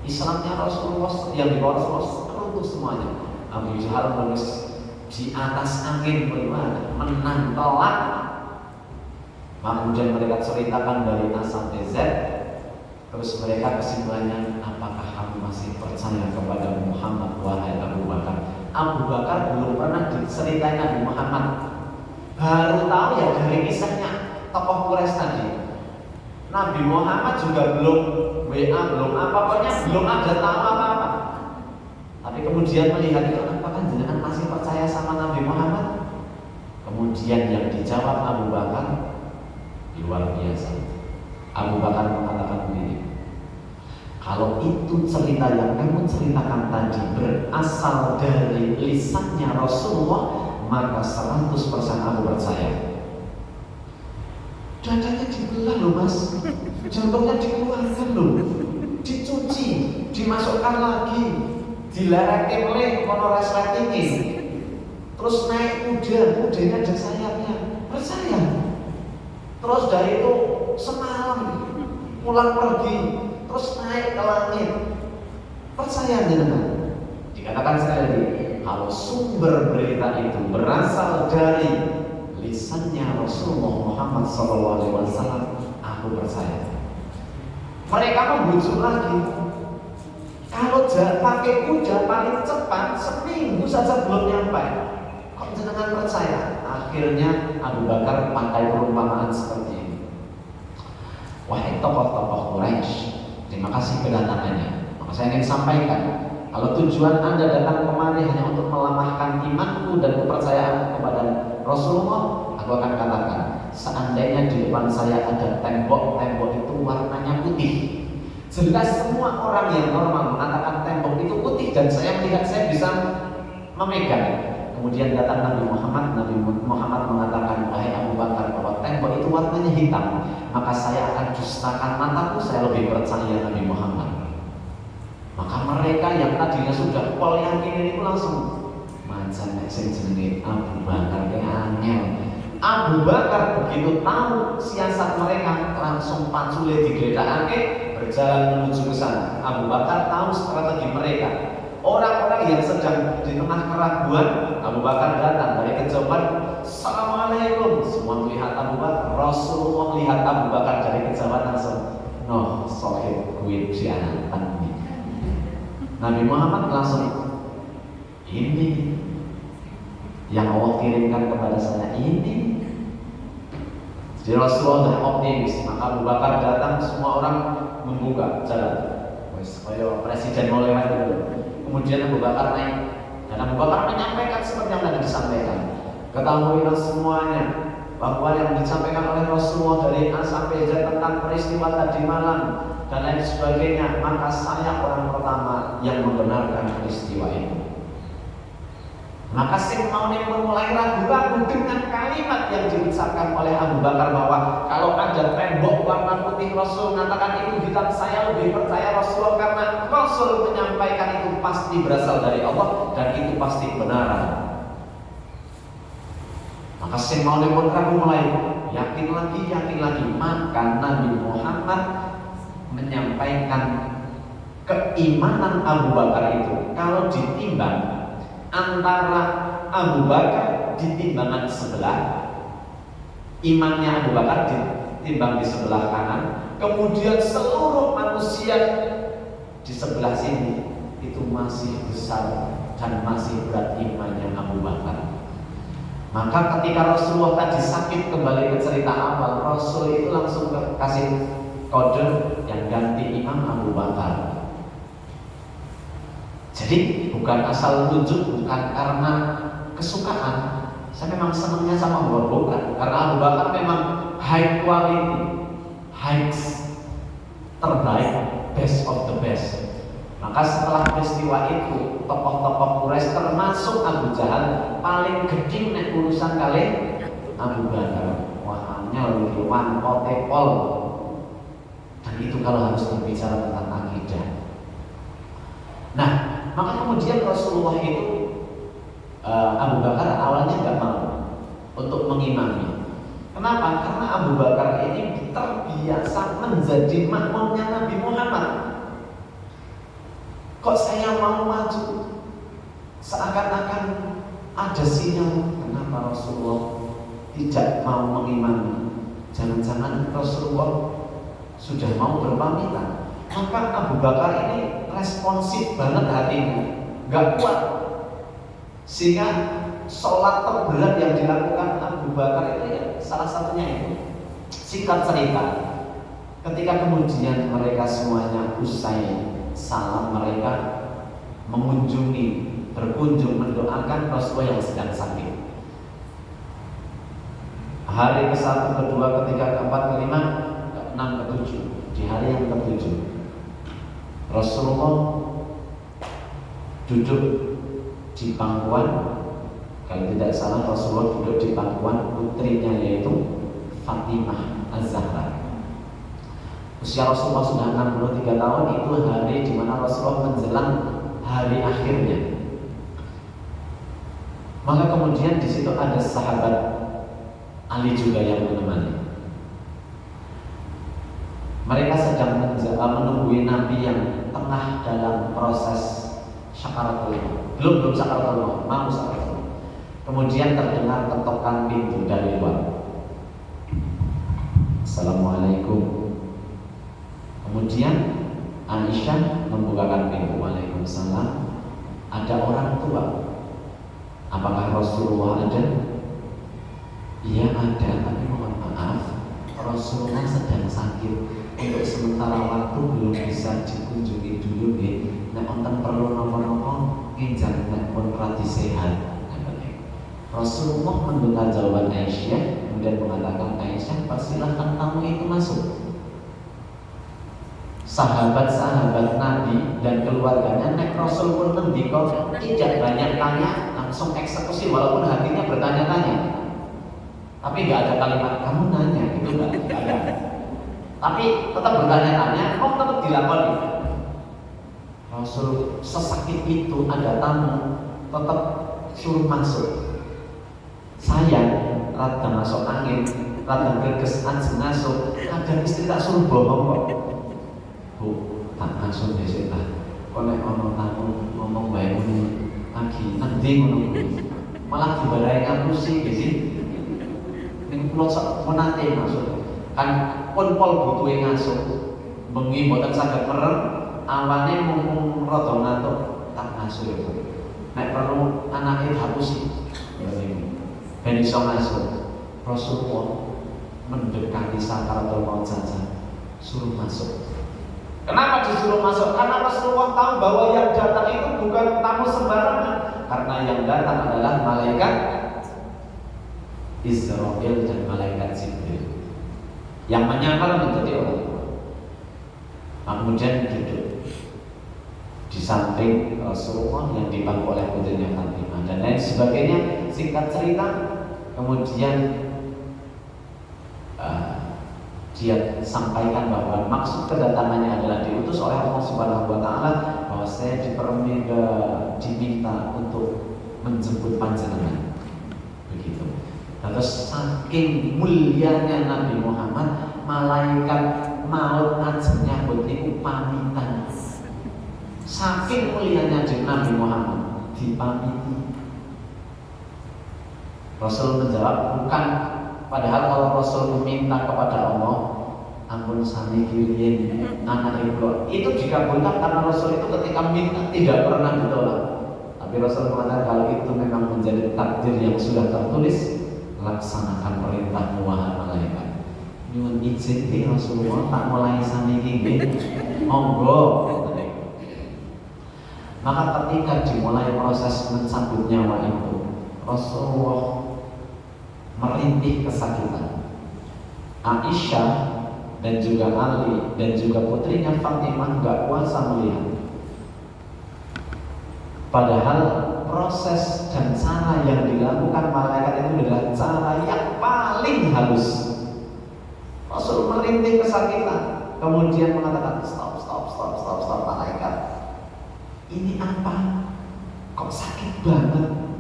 Islamnya Rasulullah yang dibawa Rasulullah runtuh semuanya. Abu Jahal menulis di atas angin bagaimana menang telak. Kemudian mereka ceritakan dari A sampai Z. Terus mereka kesimpulannya, apakah kamu masih percaya kepada Muhammad wahai Abu Bakar? Abu Bakar belum pernah diceritain Nabi Muhammad, baru tahu ya dari kisahnya tokoh Quraisy tadi. Nabi Muhammad juga belum WA, belum apa, pokoknya belum ada tahu apa-apa. Tapi kemudian melihat itu, apakah jenengan masih percaya sama Nabi Muhammad? Kemudian yang dijawab Abu Bakar luar biasa. Abu Bakar mengatakan begini, kalau itu cerita yang kamu ceritakan tadi berasal dari lisannya Rasulullah, maka 100% aku percaya. Dadanya dibelah loh mas, jantungnya dikeluarkan loh, dicuci, dimasukkan lagi, dilarang oleh Polres ini, terus naik kudanya ada sayapnya, percaya. Terus dari itu semalam pulang pergi, terus naik ke langit, percaya jangan. Dikatakan sekali lagi, kalau sumber berita itu berasal dari lisannya Rasulullah Muhammad SAW, aku percaya. Mereka membujuk lagi, kalau pakai kuda paling cepat seminggu saja belum nyampe, kok jenengan percaya? Akhirnya Abu Bakar pakai perumpamaan seperti ini. Wahai tokoh-tokoh Quraisy, terima kasih kedatangannya. Maka saya ingin sampaikan, kalau tujuan Anda datang kemari hanya untuk melemahkan imanku dan kepercayaanku kepada Rasulullah, aku akan katakan, seandainya di depan saya ada tembok itu warnanya putih, jelas semua orang yang normal mengatakan tembok itu putih, dan saya melihat saya bisa memegang. Kemudian datang Nabi Muhammad mengatakan, wahai Abu Bakar, bahwa tembok itu warnanya hitam, maka saya akan dustakan mataku, saya lebih percaya Nabi Muhammad. Maka mereka yang tadinya sudah pol yakin itu langsung macam sing jenenge Abu Bakar yang angel. Abu Bakar begitu tahu siasat mereka, langsung pacule digledakake berjalan menuju ke sana. Abu Bakar tahu strategi mereka. Orang-orang yang sedang di tengah keraguan, Abu Bakar datang dari kejauhan, Assalamualaikum. Semua melihat Abu Bakar. Rasulullah melihat Abu Bakar dari kejauhan langsung, noh sohib kuit sianatan. Nabi Muhammad langsung, ini yang Allah kirimkan kepada saya, ini. Jadi Rasulullah optimis. Maka Abu Bakar datang, semua orang membuka jalan. Kayak presiden mau lewat dulu. Kemudian Abu Bakar naik, dan Abu Bakar menyampaikan seperti yang tadi disampaikan. Ketahuilah semuanya bahwa yang disampaikan oleh Rasulullah dari A sampai Z tentang peristiwa tadi malam dan lain sebagainya, maka saya orang pertama yang membenarkan peristiwa itu. Maka sing mau memulai ragu-ragu dengan kalimat yang diucapkan oleh Abu Bakar bahwa kalau ada tembok warna putih Rasul mengatakan itu hitam, saya lebih percaya Rasulullah karena Rasul menyampaikan itu pasti berasal dari Allah dan itu pasti kebenaran. Maka sing mau ragu mulai yakin lagi, maka Nabi Muhammad menyampaikan keimanan Abu Bakar itu kalau ditimbang antara Abu Bakar di timbangan sebelah, imannya Abu Bakar ditimbang di sebelah kanan, kemudian seluruh manusia di sebelah sini, itu masih besar dan masih berat imannya Abu Bakar. Maka ketika Rasulullah tadi sakit, kembali ke cerita awal, Rasul itu langsung kasih kode yang ganti Imam Abu Bakar. Jadi bukan asal tunjuk, bukan karena kesukaan. Saya memang senangnya sama Abu Bakar karena Abu Bakar memang high quality, high terbaik, best of the best. Maka setelah peristiwa itu, tokoh-tokoh Quraisy termasuk Abu Jahal paling gede nek urusan kali Abu Bakar. Wah, anyel luan potepol. Dan itu kalau harus berbicara tentang akidah. Nah, maka kemudian Rasulullah itu Abu Bakar awalnya nggak mau untuk mengimami. Kenapa? Karena Abu Bakar ini terbiasa menjadi makmumnya Nabi Muhammad. Kok saya mau maju? Seakan-akan ada sinyal kenapa Rasulullah tidak mau mengimami. Jangan-jangan Rasulullah sudah mau berpamitan. Maka Abu Bakar ini responsif banget hatinya, gak kuat. Sehingga sholat terberat yang dilakukan Abu Bakar itu ya salah satunya itu. Singkat cerita, ketika kemudian mereka semuanya usai salam, mereka berkunjung mendoakan Rasulullah yang sedang sakit. Hari ke-1, ke-2, ke-3, ke-4, ke-5, ke-6, ke-7. Di hari yang ke-7 Rasulullah duduk di pangkuan, kalau tidak salah Rasulullah duduk di pangkuan putrinya yaitu Fatimah Az-Zahra. Usia Rasulullah sudah 63 tahun, itu hari di mana Rasulullah menjelang hari akhirnya. Maka kemudian di situ ada sahabat Ali juga yang menemani. Mereka sedang menunggu Nabi yang tengah dalam proses syakaratul maut. Belum syakaratul maut, mau syakaratul maut. Kemudian terdengar ketokan pintu dari luar. Assalamualaikum. Kemudian Aisyah membukakan pintu. Waalaikumsalam. Ada orang tua. Apakah Rasulullah ada? Iya ada, tapi mohon maaf, Rasulullah sedang sakit. Untuk sementara waktu belum bisa dikunjungi dulu nggih. Nek wonten perlu napa-napa nginjak nek pun radi sehat. Rasulullah mendengar jawaban Aisyah, kemudian mengatakan, Aisyah, persilahkan tamu itu masuk. Sahabat-sahabat Nabi dan keluarganya nek Rasul pun ngendika tidak banyak tanya, langsung eksekusi walaupun hatinya bertanya-tanya. Tapi nggak ada kalimat kamu nanya, itu nggak ada. Tapi tetap bertanya-tanya, kok tetap dilakoni. Rasul sesakit itu ada tamu, tetap suruh masuk. Saya rada masuk angin, rada greges anjing masuk, kadang istri tak suruh bohong kok. Bu, tak masuk dhisik ta. Kok nek ono tamu ngomong bae ngono lagi nanti ngono malah dibarai ngapusi gitu. Ning kula sak menate masuk. Kan pun pol butuhe ngasuk. Bengi mboten saged merem, awane mumpung rada ngantuk tak ngasuh ya, Bu. Nek perlu anake hapusi. Ya niku. Ben iso ngasuh. Rasulullah mendekati sakaratul maut saja suruh masuk. Kenapa disuruh masuk? Karena Rasulullah tahu bahwa yang datang itu bukan tamu sembarangan. Karena yang datang adalah malaikat Israfil dan malaikat Jibril yang menyamar menjadi orang tua. Kemudian duduk di samping Rasulullah yang dipangku oleh putrinya Fatimah dan lain sebagainya. Singkat cerita, kemudian dia sampaikan bahwa maksud kedatangannya adalah diutus oleh Allah Subhanahu wa taala, bahwa saya diminta untuk menjemput panjenengan. Begitu. Terus saking mulianya Nabi Muhammad, malaikat maut ajeng nyambut niku pamitan. Saking mulianya Nabi Muhammad dipamiti. Rasul menjawab, bukan. Padahal kalau Rasul meminta kepada Allah, ampun sami kiriyen anak ibu, itu dikabulkan karena Rasul itu ketika minta tidak pernah ditolak. Tapi Rasul mengatakan kalau itu memang menjadi takdir yang sudah tertulis, laksanakan perintahmu wahai malaikat. Nyuwun izin ki Rasulullah tak mulai sami iki monggo. Maka ketika dimulai proses mencabut nyawa itu, Rasulullah merintih kesakitan. Aisyah dan juga Ali dan juga putrinya Fatimah gak kuasa melihat. Padahal proses dan cara yang dilakukan malaikat itu adalah cara yang paling halus. Rasul merintih kesakitan, kemudian mengatakan stop malaikat. Ini apa? Kok sakit banget?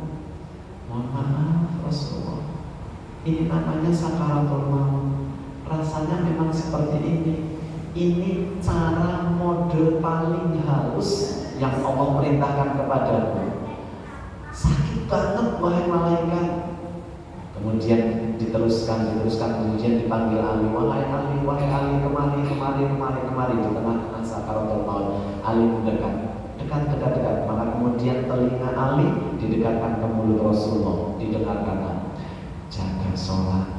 Mohon maaf Rasulullah. Ini namanya sakaratul maut. Rasanya memang seperti ini. Ini cara mode paling halus yang Allah perintahkan kepadamu. Sakit banget wahai malaikat. Kemudian diteruskan, kemudian dipanggil Ali, wahai Ali, kemari di tengah-tengah sakaratul maut. Ali mendekat, dekat. Maka kemudian telinga Ali didekatkan ke mulut Rasulullah, didengarkan, jaga sholat.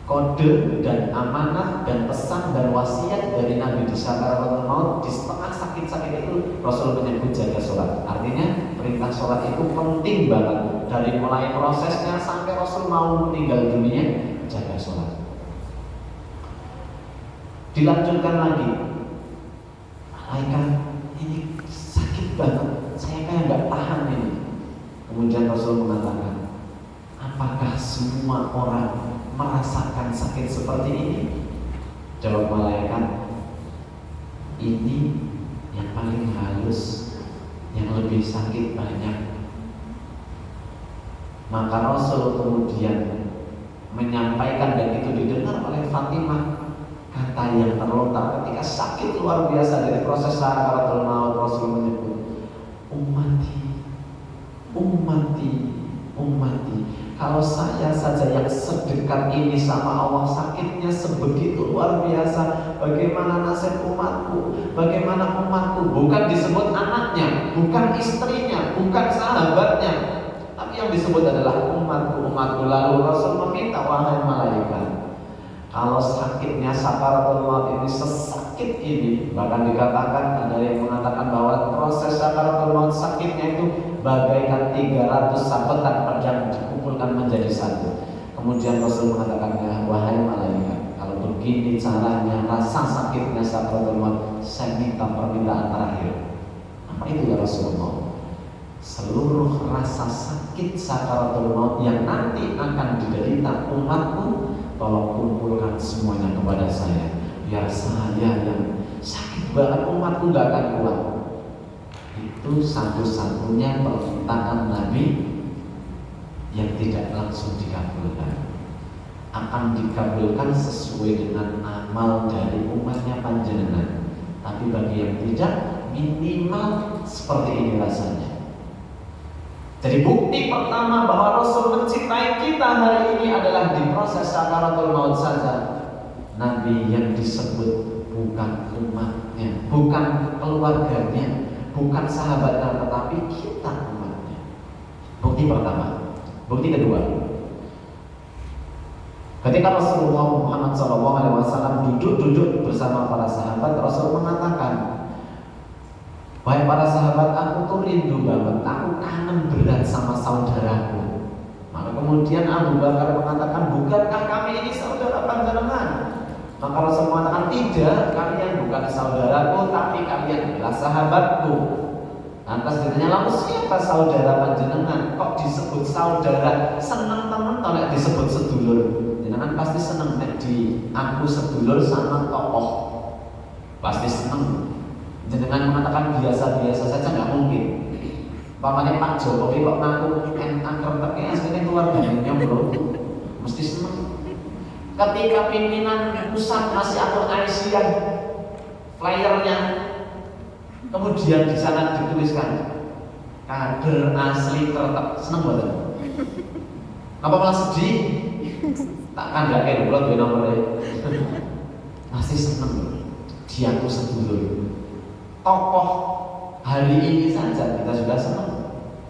Kode dan amanah dan pesan dan wasiat dari Nabi di sakaratul maut, di setengah sakit itu Rasul menyebut jaga sholat. Artinya perintah sholat itu penting banget. Dari mulai prosesnya sampai Rasul mau meninggal dunia, jaga sholat. Dilanjutkan lagi, malaikat ini sakit banget, saya kayak nggak tahan ini. Kemudian Rasul mengatakan, apakah semua orang merasakan sakit seperti ini? Jawab malaikat, ini yang paling halus, yang lebih sakit banyak. Maka Rasul kemudian menyampaikan, dan itu didengar oleh Fatimah, kata yang terlontar ketika sakit luar biasa dari proses sakaratul maut. Rasul menyebut, ummati. Kalau saya saja yang sedekat ini sama Allah, sakitnya sebegitu luar biasa, bagaimana nasib umatku? Bagaimana umatku? Bukan disebut anaknya, bukan istrinya, bukan sahabatnya, tapi yang disebut adalah umatku. Lalu Rasul meminta, wahai malaikat, kalau sakitnya sakaratul maut ini sesakit ini, bahkan dikatakan, ada yang mengatakan bahwa proses sakaratul maut sakitnya itu bagaikan 300 sabetan pedang dikumpulkan menjadi satu. Kemudian Rasul mengatakan, wahai malaikat, kalau begini caranya rasa sakitnya sakaratul maut, saya minta permintaan terakhir. Apa itu ya Rasulullah? Seluruh rasa sakit sakaratul maut yang nanti akan diderita umatku, tolong kumpulkan semuanya kepada saya, biar saya yang sakit banget umatku gak akan kuat. Itu satu-satunya permintaan Nabi yang tidak langsung dikabulkan. Akan dikabulkan sesuai dengan amal dari umatnya panjenengan. Tapi bagi yang tidak, minimal seperti ini rasanya. Jadi bukti pertama bahwa Rasul mencintai kita hari ini adalah di proses sakaratul maut saja. Nabi yang disebut bukan umatnya, bukan keluarganya, bukan sahabatnya, tetapi kita umatnya. Bukti pertama. Bukti kedua, ketika Rasulullah Muhammad SAW duduk bersama para sahabat, Rasul mengatakan, wahai para sahabat, aku tuh rindu banget, aku kangen berat sama saudaraku. Maka kemudian Abu Bakar mengatakan, bukankah kami ini saudara panjenengan? Maka Rasul mengatakan, tidak, kalian bukan saudaraku, tapi kalian adalah sahabatku. Lantas ditanya, lalu siapa saudara panjenengan? Kok disebut saudara? Senang teman kalau disebut sedulur. Jenengan pasti senang di aku sedulur sama tokoh, pasti senang. Jenengan mengatakan biasa-biasa saja nggak mungkin. Pamannya Pak Jokowi kok ngaku angker-angkernya aslinya keluarganya bro, mesti senang. Ketika pimpinan pusat masih atur Aisyah flyernya, kemudian di sana dituliskan kader asli Kertek, senang banget. Apa malah sedih? Tak kandakin, kalau dua nomornya masih senang. Dia tuh sedulur. Tokoh hari ini saja kita sudah senang.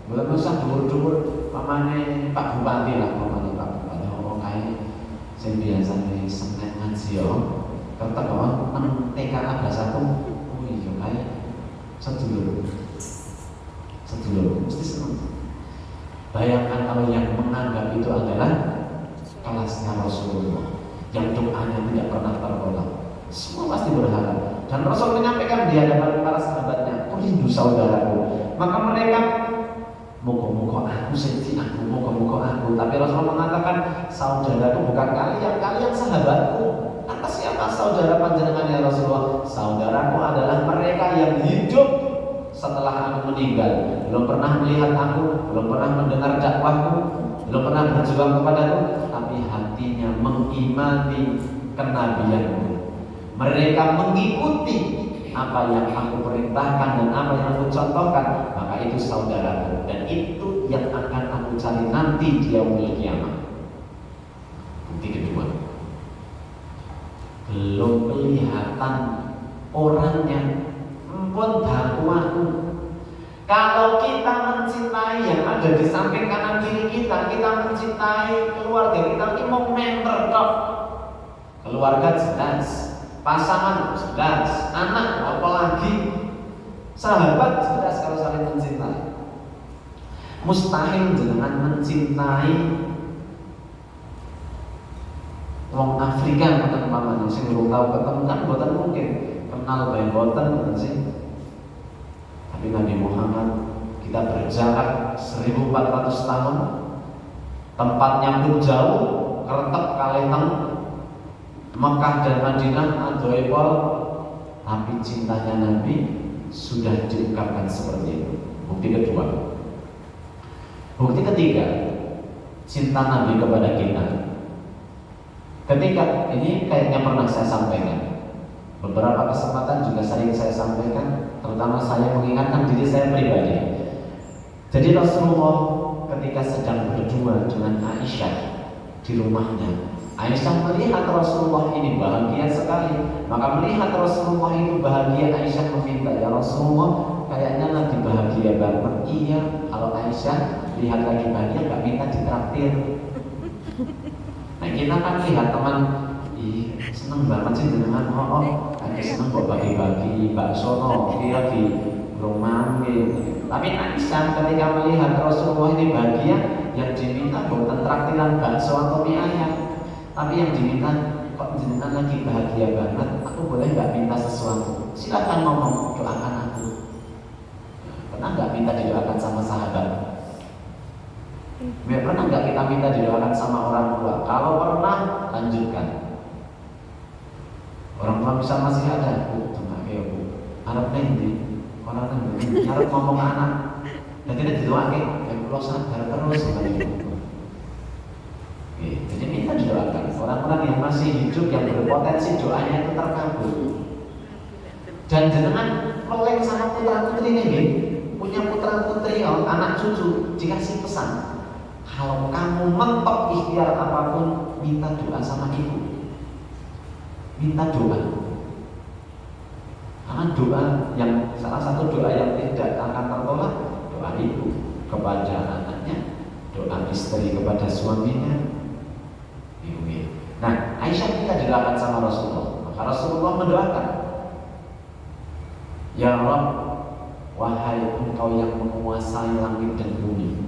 Belum usah dur-dur pamane Pak Bupati lah, pamane Pak Bupati ngomong kae sing biasane Senin ngaji yo. Kertek kok nang TKA bahasaku. Oh iya kae sedulur. Sedulur mesti senang. Bayangkan kalau yang menganggap itu adalah kelasnya Rasulullah, yang doanya tidak pernah tertolak. Semua pasti berharap. Dan Rasul menyampaikan di hadapan para sahabatnya, "Aku rindu saudaraku." Maka mereka, "Moga-moga aku sedih, moga-moga aku." Tapi Rasul mengatakan, "Saudaraku bukan kalian sahabatku." Kata siapa saudara panjenengan ya Rasulullah? Saudaraku adalah mereka yang hidup setelah aku meninggal, belum pernah melihat aku, belum pernah mendengar dakwahku, belum pernah berjuang kepadaku, tapi hatinya mengimani kenabianku. Mereka mengikuti apa yang aku perintahkan dan apa yang aku contohkan, maka itu saudaraku, dan itu yang akan aku cari nanti di yaumul kiamah. Bukti kedua, belum kelihatan orangnya, pun dakwahku. Kalau kita mencintai yang ada di samping kanan kiri kita, kita mencintai keluarga kita, ini mau member dok. Keluarga jelas, pasangan jelas, anak apalagi, sahabat jelas kalau saling mencintai. Mustahil dengan mencintai wong Afrika teman-teman sing belum tahu ketemu kan boten mungkin kenal bae boten sih. Tapi Nabi Muhammad kita berjarak 1400 tahun, tempatnya pun jauh, keretep Kaleteng, Mekah dan Madinah adoipol, tapi cintanya Nabi sudah diungkapkan seperti itu. Bukti kedua. Bukti ketiga, cinta Nabi kepada kita. Ketika ini kayaknya pernah saya sampaikan, beberapa kesempatan juga sering saya sampaikan, terutama saya mengingatkan diri saya pribadi. Jadi Rasulullah ketika sedang berdua dengan Aisyah di rumahnya, Aisyah melihat Rasulullah ini bahagia sekali. Maka melihat Rasulullah itu bahagia, Aisyah meminta, "Ya Rasulullah, kayaknya lagi bahagia banget." Iya, kalau Aisyah lihat lagi bahagia gak minta ditraktir. Nah kita kan lihat teman, "Ih seneng banget sih dengan lagi seneng kok bagi-bagi bakso dia di rumah gitu." Tapi Aisyah ketika melihat Rasulullah ini bahagia, yang diminta bukan traktiran bakso atau mie ayam, tapi yang diminta, "Kok jenengan lagi bahagia banget, aku boleh nggak minta sesuatu? Silakan ngomong, doakan aku." Pernah nggak minta didoakan sama sahabat? Pernah nggak kita minta didoakan sama orang tua? Kalau pernah, lanjutkan. Orang tua bisa masih ada, "Bu, cuma kayak bu, harap nanti orang nanti harap ngomong anak, dan tidak didoakan, kayak pulau sadar terus." Jadi minta didoakan. Orang-orang yang masih hidup yang berpotensi doanya itu terkabul. Dan jenengan meleng sama putra putri ini, punya putra putri, anak cucu, dikasih pesan, kalau kamu mentok ikhtiar apapun, minta doa sama ibu. Minta doa. Karena doa yang salah satu doa yang tidak akan tertolak, doa ibu kepada anaknya, doa istri kepada suaminya. Nah, Aisyah minta didoakan sama Rasulullah. Maka Rasulullah mendoakan, "Ya Rabb, wahai Engkau yang menguasai langit dan bumi,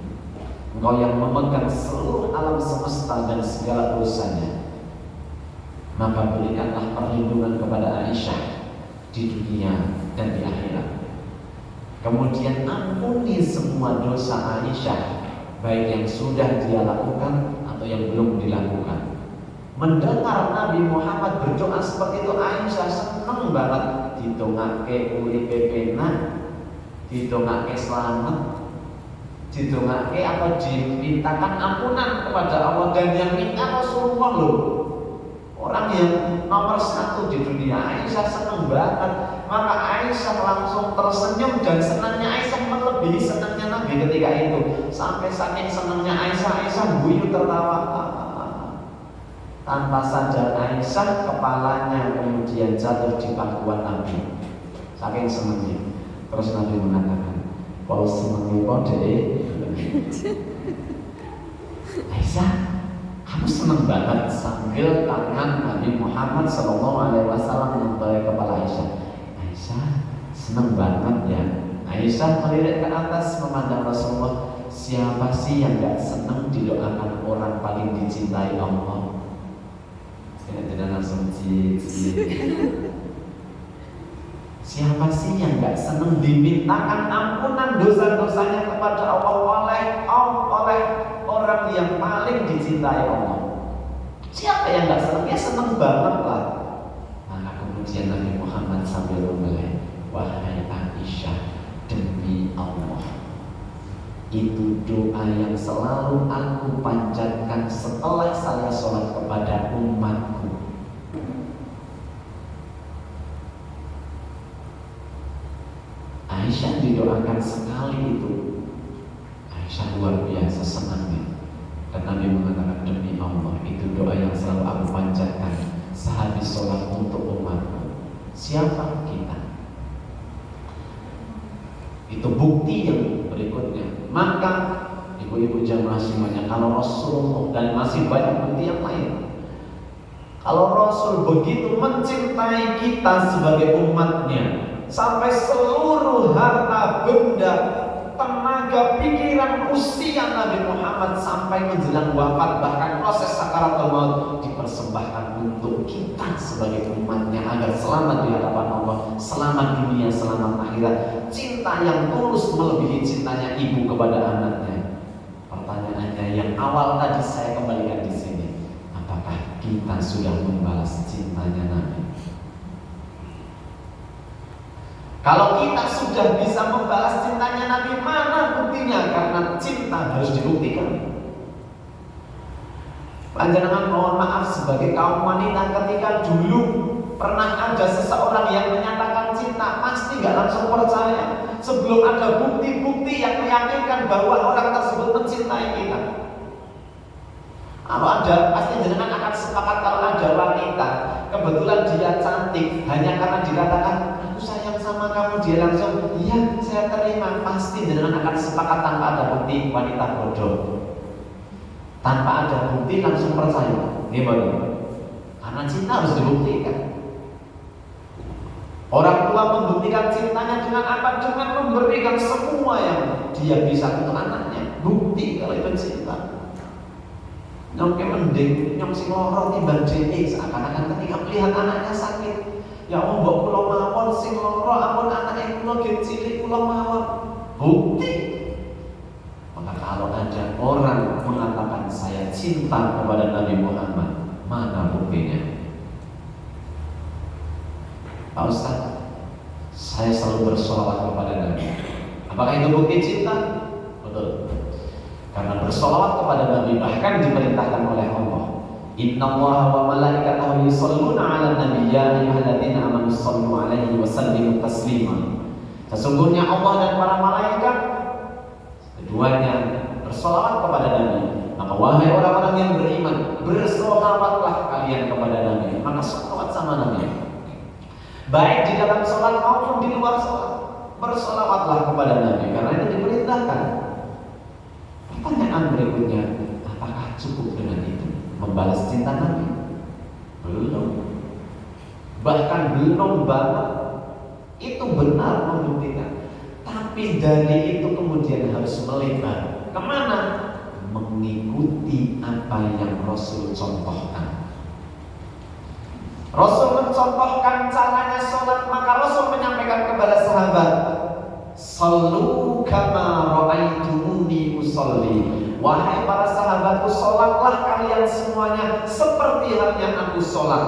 Engkau yang memegang seluruh alam semesta dan segala urusannya, maka berikanlah perlindungan kepada Aisyah di dunia dan di akhirat. Kemudian ampuni semua dosa Aisyah, baik yang sudah dia lakukan atau yang belum dilakukan." Mendengar Nabi Muhammad berdoa seperti itu, Aisyah senang banget. Didongake uripe penak, didongake selamat, didongake atau dimintakan ampunan kepada Allah, dan yang minta Rasulullah loh. Orang yang nomor 1 di dunia. Aisyah senang banget. Maka Aisyah langsung tersenyum, dan senangnya Aisyah melebihi senangnya Nabi ketika itu. Sampai saking senangnya Aisyah guyu tertawa. Tanpa sadar Aisyah kepalanya kemudian jatuh di pangkuan Nabi. Saking senangnya. Terus Nabi mengatakan, "Kau seneng kok deh." "Aisyah, kamu seneng banget." Sambil tangan Nabi Muhammad SAW membelai kepala Aisyah. "Aisyah, seneng banget ya." Aisyah melirik ke atas memandang Rasulullah. Siapa sih yang gak seneng didoakan orang paling dicintai Allah? Tidak langsung nggak senang dimintakan ampunan dosa-dosanya kepada Allah oleh orang yang paling dicintai Allah? Siapa yang nggak senang? Ya senang banget lah. Maka kemudian Nabi Muhammad sambil memulai, wahai Aisyah, demi Allah, itu doa yang selalu aku panjatkan setelah saya sholat kepada umatku. Aisyah didoakan sekali itu. Aisyah luar biasa senangnya. Dan Nabi mengatakan, demi Allah, itu doa yang selalu aku panjatkan sehabis sholat untuk umatku. Siapa kita? Itu bukti yang berikutnya. Maka ibu-ibu jamaah semuanya, kalau Rasulullah, dan masih banyak bukti yang lain, kalau Rasul begitu mencintai kita sebagai umatnya, sampai seluruh harta benda, tenaga, pikiran, usia Nabi Muhammad sampai menjelang wafat, bahkan proses sakaratul maut, dipersembahkan untuk kita sebagai umatnya agar selamat di hadapan Allah, selamat dunia, selamat akhirat. Cinta yang tulus melebihi cintanya ibu kepada anaknya. Pertanyaannya yang awal tadi saya kembalikan di sini, apakah kita sudah membalas cintanya Nabi? Kalau kita sudah bisa membalas cintanya Nabi, mana buktinya? Karena cinta harus dibuktikan. Panjenengan mohon maaf sebagai kaum wanita, ketika dulu pernah ada seseorang yang menyatakan cinta, pasti nggak langsung percaya sebelum ada bukti-bukti yang meyakinkan bahwa orang tersebut mencintai kita. Kalau ada, pasti jenengan akan sepakat kalau ada wanita kebetulan dia cantik, hanya karena dikatakan aku sayang sama kamu, dia langsung iya saya terima. Pasti jenengan akan sepakat tanpa ada bukti wanita bodoh, tanpa ada bukti langsung percaya. Gimana? Karena cinta harus dibuktikan. Orang tua membuktikan cintanya dengan apa? Dengan memberikan semua yang dia bisa untuk anaknya. Bukti kalau itu cinta. Nyongke mending nyong sing loro timbang dhewe, seakan-akan ketika melihat anaknya sakit, ya Allah mbok kula mawon sing loro, ampun anake kula gen cilik kula mawon. Bukti. Maka kalau ada orang mengatakan saya cinta kepada Nabi Muhammad, mana buktinya? Pak Ustaz, saya selalu bersolawat kepada Nabi. Apakah itu bukti cinta? Betul. Karena bersolawat kepada Nabi bahkan diperintahkan oleh Allah. Innallaha wa malaikatahu yusholluna 'alan nabi ya ayyuhalladzina amanu shollu 'alaihi wa sallimu taslima. Sesungguhnya Allah dan para malaikat keduanya bersolawat kepada Nabi. Maka wahai orang-orang yang beriman, bersolawatlah kalian kepada Nabi. Maka sholawat sama Nabi, baik di dalam sholat maupun di luar sholat, bersolawatlah kepada Nabi karena itu diperintahkan. Pertanyaan berikutnya, apakah cukup dengan itu membalas cinta Nabi? Belum. Bahkan belum banget. Itu benar membuktikan. Tapi dari itu kemudian harus melebar. Kemana? Mengikuti apa yang Rasul contohkan. Rasul mencontohkan caranya sholat, maka Rasul menyampaikan kepada sahabat, "Shallu kama ra'aitumuni usolli." Wahai para sahabatku, sholatlah kalian semuanya seperti halnya aku sholat.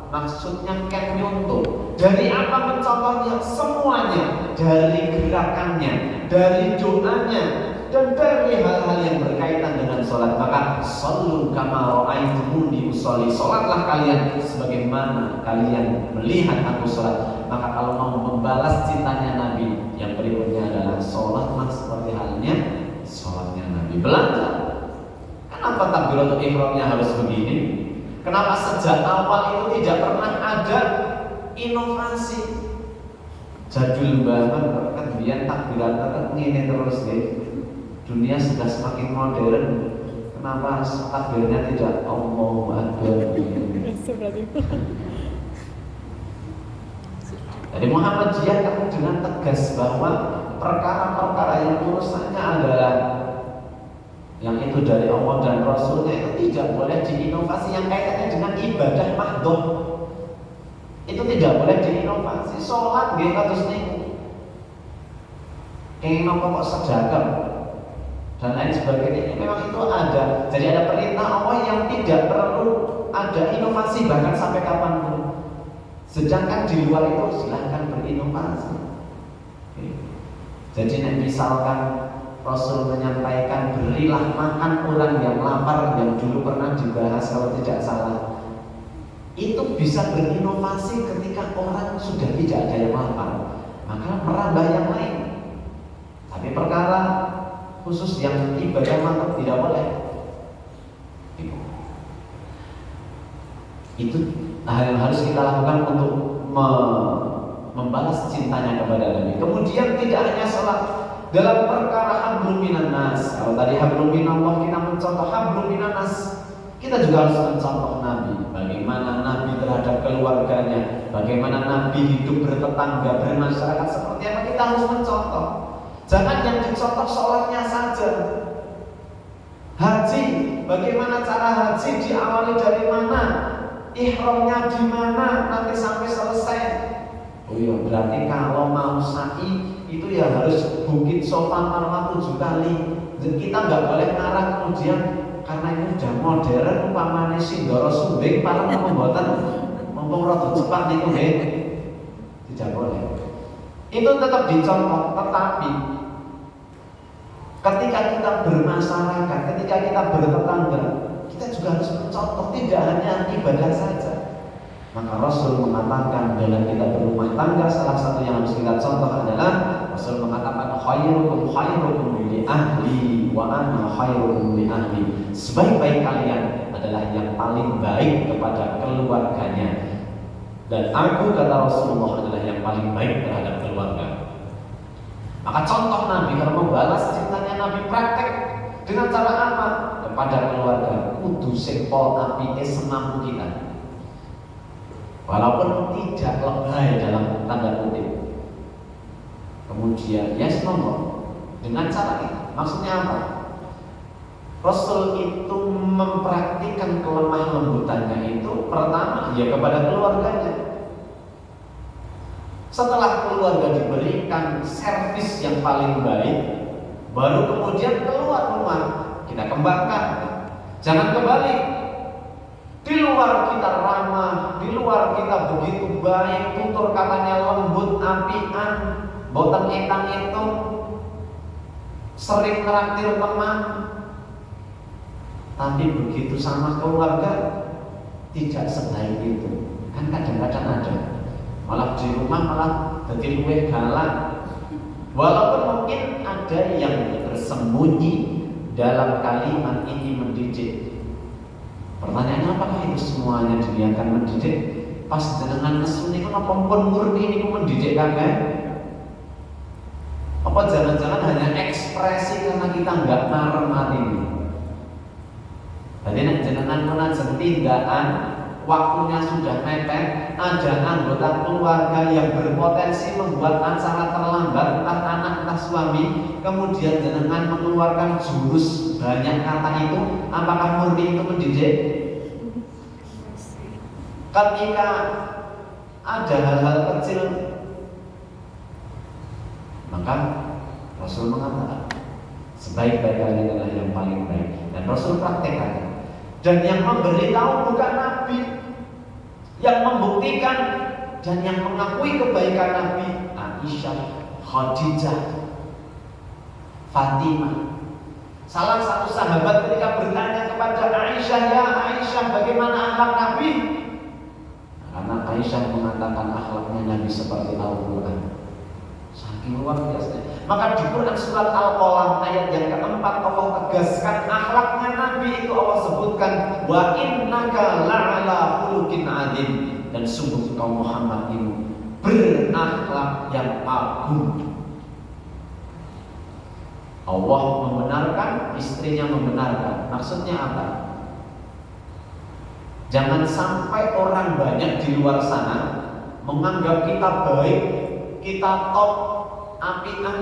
Maksudnya kan nyontoh. Dari apa mencontohnya? Semuanya. Dari gerakannya, dari doanya, dan dari hal-hal yang berkaitan dengan sholat. Maka shallu kama ra'aitumuni usolli. Sholatlah kalian sebagaimana kalian melihat aku sholat. Maka kalau mau membalas cintanya Nabi, yang berikutnya adalah sholatlah seperti halnya sholatnya Nabi. Belanja. Kenapa takbiratul ihramnya harus begini? Kenapa sejak awal itu tidak pernah ada inovasi? Jadul banget, kan biar takbiran ini terus deh. Dunia sudah semakin modern. Kenapa takbirnya tidak Allahu Akbar? Jadi Muhammadiyah kamu dengan tegas bahwa perkara-perkara yang urusannya adalah yang itu dari Allah dan Rasulnya itu tidak boleh diinovasi. Yang kaitannya dengan ibadah mahdhah itu tidak boleh diinovasi. Sholat nggih kados niku kenging nopo kok sedekah dan lain sebagainya. Memang itu ada. Jadi ada perintah Allah yang tidak perlu ada inovasi bahkan sampai kapanpun. Sedangkan di luar itu silahkan berinovasi. Oke. Jadi misalkan Rasul menyampaikan berilah makan orang yang lapar, yang dulu pernah dibahas kalau tidak salah. Itu bisa berinovasi ketika orang sudah tidak ada yang lapar, maka merambah yang lain. Tapi perkara khusus yang ibadah mantap tidak boleh. Itu hal yang harus kita lakukan untuk membalas cintanya kepada Nabi. Kemudian tidak hanya sholat, dalam perkara hablum minan nas. Kalau tadi hablum minallah kita mencontoh hablum minan nas, kita juga harus mencontoh Nabi. Bagaimana Nabi terhadap keluarganya, bagaimana Nabi hidup bertetangga, bermasyarakat seperti apa, kita harus mencontoh. Jangan yang dicontoh sholatnya saja. Haji, bagaimana cara haji diawali dari mana? Ihramnya gimana nanti sampai selesai. Oh iya, berarti kalau mau sa'i itu ya harus Bukit Sofa Marwah 7 kali. Jadi kita nggak boleh ngarang kemudian karena ini udah modern umpamane Sindoro Sumbing para pembuatan mumpung rada cepat niku nggih. Tidak boleh. Itu tetap dicontoh, tetapi ketika kita bermasyarakat, ketika kita bertetangga, kita juga harus mencontoh, tidak hanya ibadah saja. Maka Rasul mengatakan dalam kita berumah tangga, salah satu yang harus kita contoh adalah Rasul mengatakan khairukum li ahli wa ana khairukum li ahli. Sebaik-baik kalian adalah yang paling baik kepada keluarganya, dan aku, kata Rasulullah, adalah yang paling baik terhadap keluarga. Maka contoh Nabi kalau membalas cintanya Nabi praktek dengan cara apa? Kepada keluarga, kudu sing pol apike semampu kita. Walaupun tidak lebay dalam tanda kutip. Kemudian yes nomor dengan cara itu. Maksudnya apa? Rasul itu mempraktikkan kelemah lembutannya itu pertama ya kepada keluarganya. Setelah keluarga diberikan servis yang paling baik, baru kemudian keluar rumah kita kembangkan. Jangan kebalik. Di luar kita ramah, di luar kita begitu baik, tutur katanya lembut, apian, boten etang itu, sering traktir teman, tapi begitu sama keluarga tidak sebaik itu. Kan kadang-kadang ada, malah di rumah malah jadi luwih galak. Walaupun mungkin ada yang bersembunyi dalam kalimat ini mendidik. Pertanyaannya, apakah itu semuanya diniatkan mendidik? Pas jenengan nesu niku napa pun murni niku mendidik kabeh? Apa jangan-jangan hanya ekspresi karena kita enggak marem hati ini? Jadi nek jenengan menajan tindakan waktunya sudah mepet, ada anggota keluarga yang berpotensi membuat acara terlambat, entah anak entah suami, kemudian jenengan mengeluarkan jurus banyak kata itu, apakah murni itu mendidik? Ketika ada hal-hal kecil, maka Rasul mengatakan sebaik-baik kalian adalah yang paling baik, dan Rasul praktekkan. Dan yang memberitahu bukan Nabi, yang membuktikan dan yang mengakui kebaikan Nabi, Aisyah, Khadijah, Fatimah. Salah satu sahabat ketika bertanya kepada Aisyah, ya Aisyah, bagaimana akhlak Nabi? Karena Aisyah mengatakan akhlaknya Nabi seperti Al-Quran, saking luar biasa. Maka di Quran surat Al-Qalam ayat yang keempat Allah tegaskan akhlaknya Nabi itu, Allah sebutkan wa innaka la'ala khuluqin adzim, dan sungguh kau Muhammad ini berakhlak yang agung. Allah membenarkan, istrinya membenarkan. Maksudnya apa? Jangan sampai orang banyak di luar sana menganggap kita baik, kita top, apian,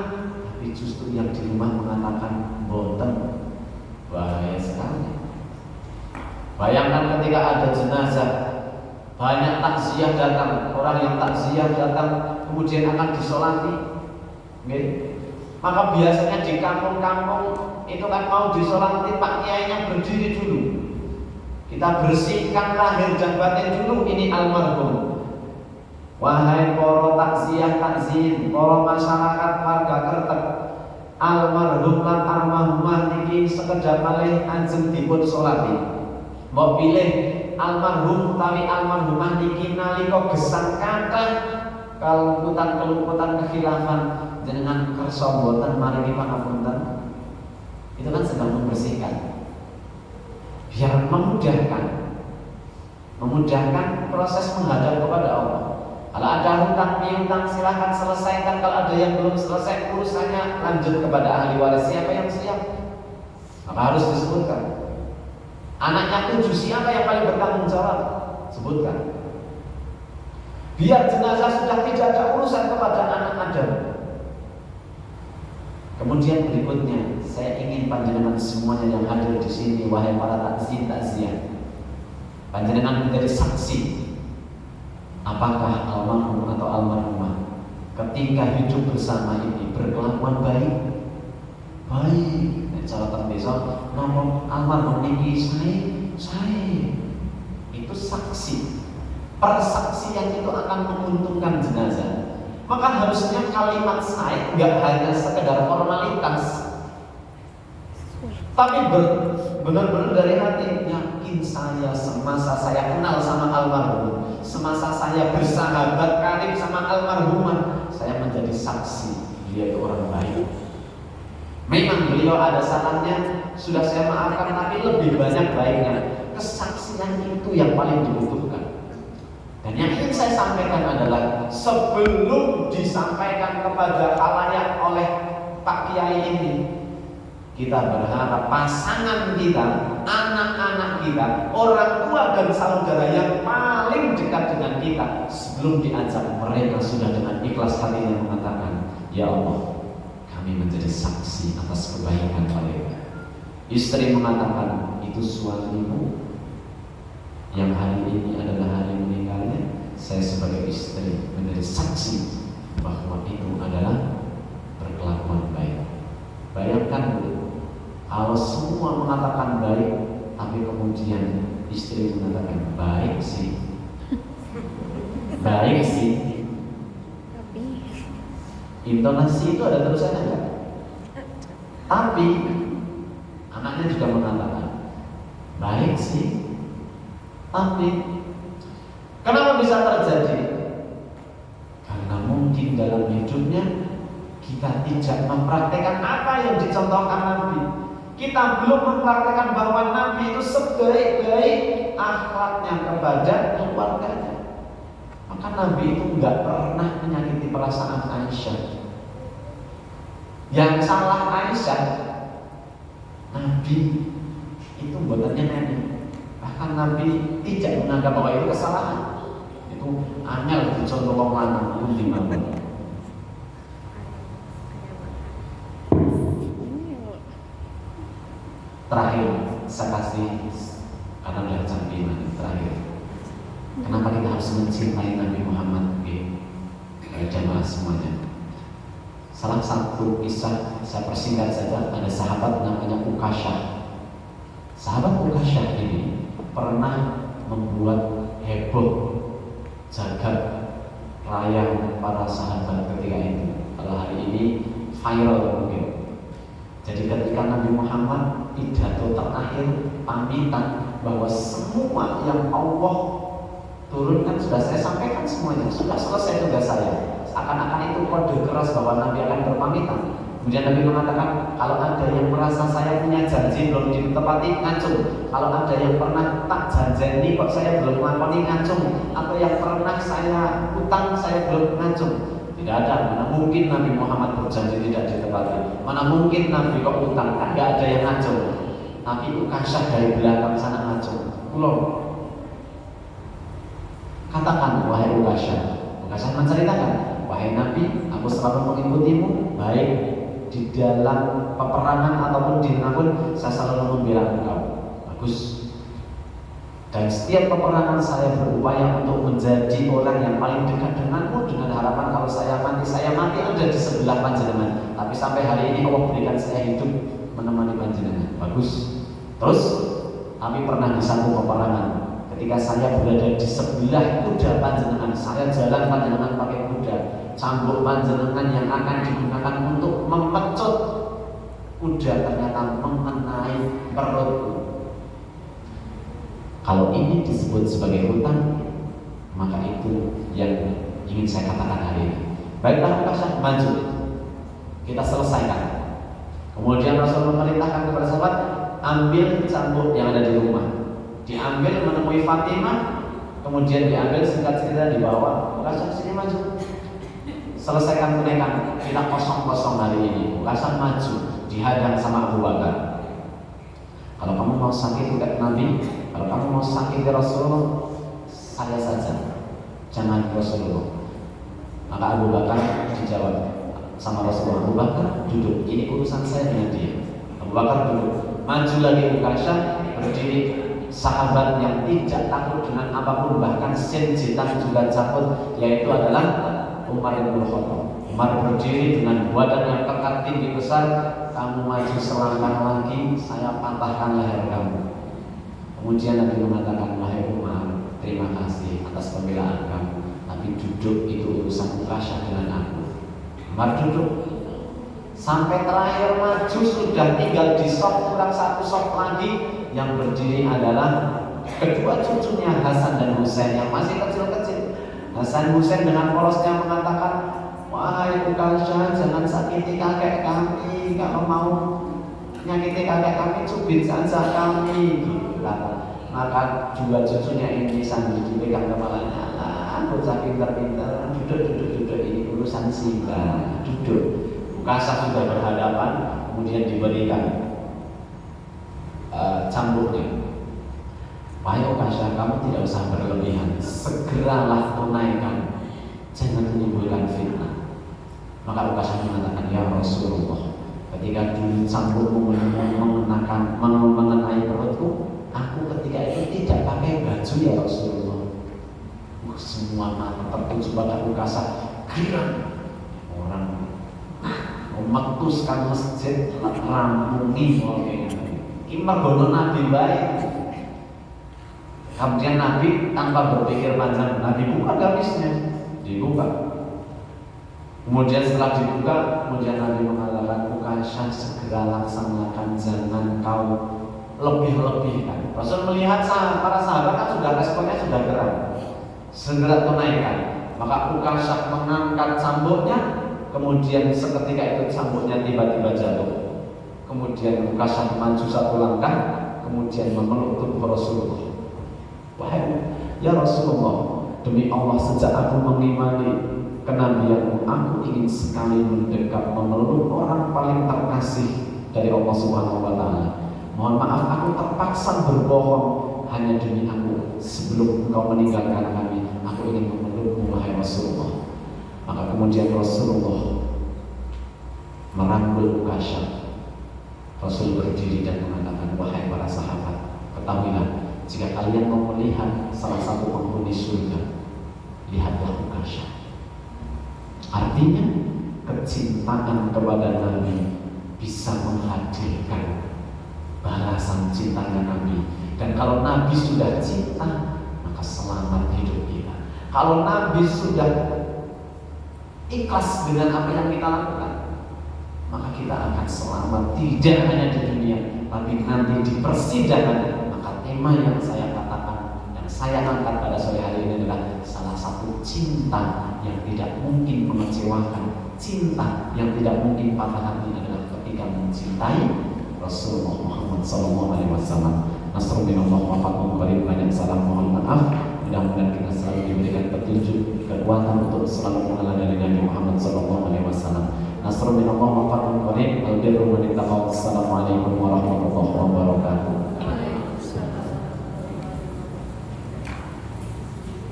tapi justru yang di rumah mengatakan boten. Bahaya sekali. Bayangkan ketika ada jenazah, banyak takziah datang, orang yang takziah datang kemudian akan disolati, okay? Maka biasanya di kampung-kampung itu kan mau disolati Pak Kiainya berdiri dulu. Kita bersihkan lahir dan batin dulu ini almarhum. Wahai para takziah takzin, para masyarakat warga Kertek, almarhum lan almarhumah niki sekedar malih ajeng dipun solati. Mbok pilih almarhum utawi almarhumah niki nalika gesang kathah kelumputan kekhilafan jenengan kersa mboten maringi pangapunten. Itu kan sedang membersihkan, biar memudahkan proses menghadap kepada Allah. Kalau ada hutang piutang silahkan selesaikan. Kalau ada yang belum selesai urusannya lanjut kepada ahli waris. Siapa yang siap? Maka harus disebutkan. Anaknya 7 siapa yang paling bertanggung jawab? Sebutkan. Biar jenazah sudah tidak ada urusan kepada anak Adam. Kemudian berikutnya, saya ingin panjenengan semuanya yang hadir di sini, wahai para takziah, panjenengan menjadi saksi. Apakah almarhum atau almarhumah ketika hidup bersama ini berkelakuan baik? Baik. Catatan besok, nomor almarhum niki saya. Itu saksi. Persaksian itu akan menguntungkan jenazah. Maka harusnya kalimat saya nggak hanya sekedar formalitas, tapi benar-benar dari hati. Yakin saya semasa saya kenal sama almarhum, semasa saya bersahabat karib sama almarhumah, saya menjadi saksi dia itu orang baik. Memang beliau ada salahnya, sudah saya maafkan, tapi lebih banyak baiknya. Kesaksian itu yang paling dibutuhkan. Dan yang ingin saya sampaikan adalah sebelum disampaikan kepada khalayak oleh Pak Kiai ini, kita berharap pasangan kita, anak-anak kita, orang tua dan saudara yang paling dekat dengan kita, sebelum diajak mereka sudah dengan ikhlas hatinya mengatakan, ya Allah, kami menjadi saksi atas kebaikan mereka. Istri mengatakan, itu suamimu yang hari ini adalah hari meninggalnya. Saya sebagai istri menjadi saksi bahwa itu adalah berkelakuan baik. Bayangkan dulu, kalau semua mengatakan baik, tapi kemudian istri mengatakan baik sih, baik sih. Intonasi itu ada terusannya enggak? Tapi anaknya juga mengatakan baik sih. Tapi kenapa bisa terjadi? Karena mungkin dalam hidupnya kita tidak mempraktekkan apa yang dicontohkan Nabi. Kita belum mempraktekkan bahwa Nabi itu sebaik-baik akhlaknya kepada keluarganya. Maka Nabi itu nggak pernah menyakiti perasaan Aisyah. Yang salah Aisyah, Nabi itu buatannya nenek. Bahkan Nabi tidak menganggap bahwa itu kesalahan. Itu angel dicontoh wong lanang pun di mana. Terakhir saya kasih, karena udah jam 5 terakhir. Kenapa kita harus mencintai Nabi Muhammad? Jamaah semuanya. Salah satu kisah saya persingkat saja, ada sahabat namanya Ukasyah. Sahabat Ukasyah ini pernah membuat heboh jagat raya para sahabat ketika itu. Kalau hari ini viral mungkin. Jadi ketika Nabi Muhammad pidato terakhir pamitan bahwa semua yang Allah turunkan sudah saya sampaikan semuanya, sudah selesai tugas saya. Seakan-akan itu kode keras bahwa Nabi akan berpamitan. Kemudian Nabi mengatakan, kalau ada yang merasa saya punya janji belum ditepati, ngacung. Kalau ada yang pernah tak janjeni kok saya belum melakoni, ngacung. Atau yang pernah saya utang saya belum, ngacung. Tidak ada, mana mungkin Nabi Muhammad berjanji tidak ditepati. Mana mungkin Nabi kok utang, kan gak ada yang ngacung. Tapi Ukasyah dari belakang sana ngacung. Pulau katakan, wahai Ukasyah. Ukasyah menceritakan, wahai Nabi, aku selalu mengikutimu, baik di dalam peperangan ataupun di manapun, saya selalu membela engkau. Bagus. Dan setiap peperangan saya berupaya untuk menjadi orang yang paling dekat denganmu, dengan harapan kalau saya mati ada di sebelah panjenengan. Tapi sampai hari ini Allah berikan saya hidup menemani panjenengan. Bagus. Terus, tapi pernah di satu peperangan, ketika saya berada di sebelah kuda panjenengan, saya jalan panjenengan pakai kuda, cambuk panjenengan yang akan digunakan untuk memecut kuda ternyata mengenai perutku. Kalau ini disebut sebagai hutang, maka itu yang ingin saya katakan hari ini. Baiklah, Ukasha, maju, kita selesaikan. Kemudian Rasul memerintahkan kepada sahabat, ambil cambuk yang ada di rumah, diambil menemui Fatimah, kemudian diambil singkat-singkat dibawa. Ukasha, sini maju, selesaikan tunaikan. Kita kosong-kosong hari ini. Ukasha maju, dihadang sama Abu Bakar. Kalau kamu mau sakit dekat Nabi, kalau kamu mau sakit ke Rasulullah, saya saja, jangan Rasulullah. Maka Abu Bakar dijawab sama Rasulullah, Abu Bakar duduk, ini urusan saya dengan dia. Abu Bakar duduk, maju lagi Ukasha, berdiri, sahabat yang tidak takut dengan apapun, bahkan senjata juga takut, yaitu adalah Umar bin Khattab. Umar berdiri dengan badan yang kekar tinggi besar. Kamu maju selangkah lagi, saya patahkan leher kamu. Kemudian Nabi mengatakan, wahai Umar, terima kasih atas pembelaan kamu, tapi duduk itu urusan Ukasha dengan aku. Umar duduk sampai terakhir maju, sudah tinggal di saf, kurang satu saf lagi. Yang berdiri adalah kedua cucunya Hasan dan Husain yang masih kecil-kecil. Hasan Husain dengan polosnya mengatakan, wahai Ukasha, jangan sakiti kakek kami. Kalau mau nyakiti kakek kami, cubit saja kami. Maka dua cucunya ini sambil dipegang kepalanya, bocah pintar-pintar, duduk, ini urusan Simba, duduk. Ukasha sudah berhadapan, kemudian diberikan cambuknya. Wahai Ukasha, kamu tidak usah berlebihan, segeralah tunaikan, jangan menimbulkan fitnah. Maka Ukasha mengatakan, ya Rasulullah, ketika dulu cambukmu mengenai perutku, aku ketika itu tidak pakai baju ya Rasulullah. Semua mata tertuju pada Ukasha, girang. Orang memutuskan masjid, rampungi, mergono Nabi baik. Kemudian Nabi tanpa berpikir panjang, Nabi buka gamisnya, dibuka. Kemudian setelah dibuka, kemudian Nabi mengatakan, Ukasha, segera laksanakan, jangan kau lebih-lebihkan. Rasul melihat para sahabat kan sudah responnya sudah gerak, segera tunaikan. Maka Ukasha mengangkat cambuknya, kemudian seketika itu cambuknya tiba-tiba jatuh. Kemudian Ukasha maju satu langkah, kemudian memeluk tubuh Rasulullah. Wahai ya Rasulullah, demi Allah, sejak aku mengimani kenabianmu, aku ingin sekali mendekat memeluk orang paling terkasih dari Allah Subhanahu wa Ta'ala. Mohon maaf, aku terpaksa berbohong hanya demi aku. Sebelum engkau meninggalkan kami, aku ingin memelukmu, wahai Rasulullah. Maka kemudian Rasulullah merangkul Ukasha. Rasul berdiri dan mengatakan, wahai para sahabat, ketahuilah, jika kalian mau melihat salah satu penghuni surga, lihatlah Ukasha. Artinya kecintaan kepada Nabi bisa menghadirkan balasan cintanya Nabi. Dan kalau Nabi sudah cinta, maka selamat hidup kita. Kalau Nabi sudah ikhlas dengan apa yang kita lakukan, maka kita akan selamat, tidak hanya di dunia, tapi nanti di persidangan. Maka tema yang saya katakan, yang saya angkat pada sore hari ini adalah salah satu cinta yang tidak mungkin mengecewakan, cinta yang tidak mungkin patah hati adalah ketika mencintai Rasulullah Muhammad SAW. Nasrul bin Allah wa fathun qarib. Banyak salam, mohon maaf. Mudah-mudahan kita selalu diberikan petunjuk, kekuatan untuk selalu meneladani Nabi Muhammad SAW. Nasrul bin Allah wa fathun qarib. Al-birru wa nittaqwa. Assalamualaikum warahmatullahi wabarakatuh.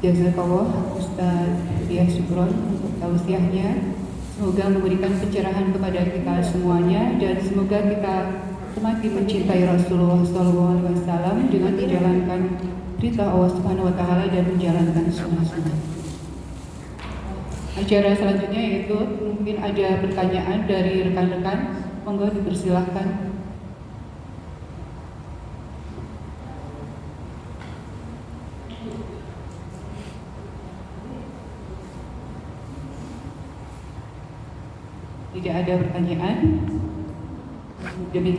Jazakallah Ustaz Yahya Sukron untuk tausiahnya. Semoga memberikan pencerahan kepada kita semuanya, dan semoga kita semakin mencintai Rasulullah SAW dengan dijalankan perintah Allah Subhanahu wa taala dan menjalankan sunnah-sunnah. Acara selanjutnya yaitu mungkin ada pertanyaan dari rekan-rekan, monggo dipersilahkan. Tidak ada pertanyaan. Demikian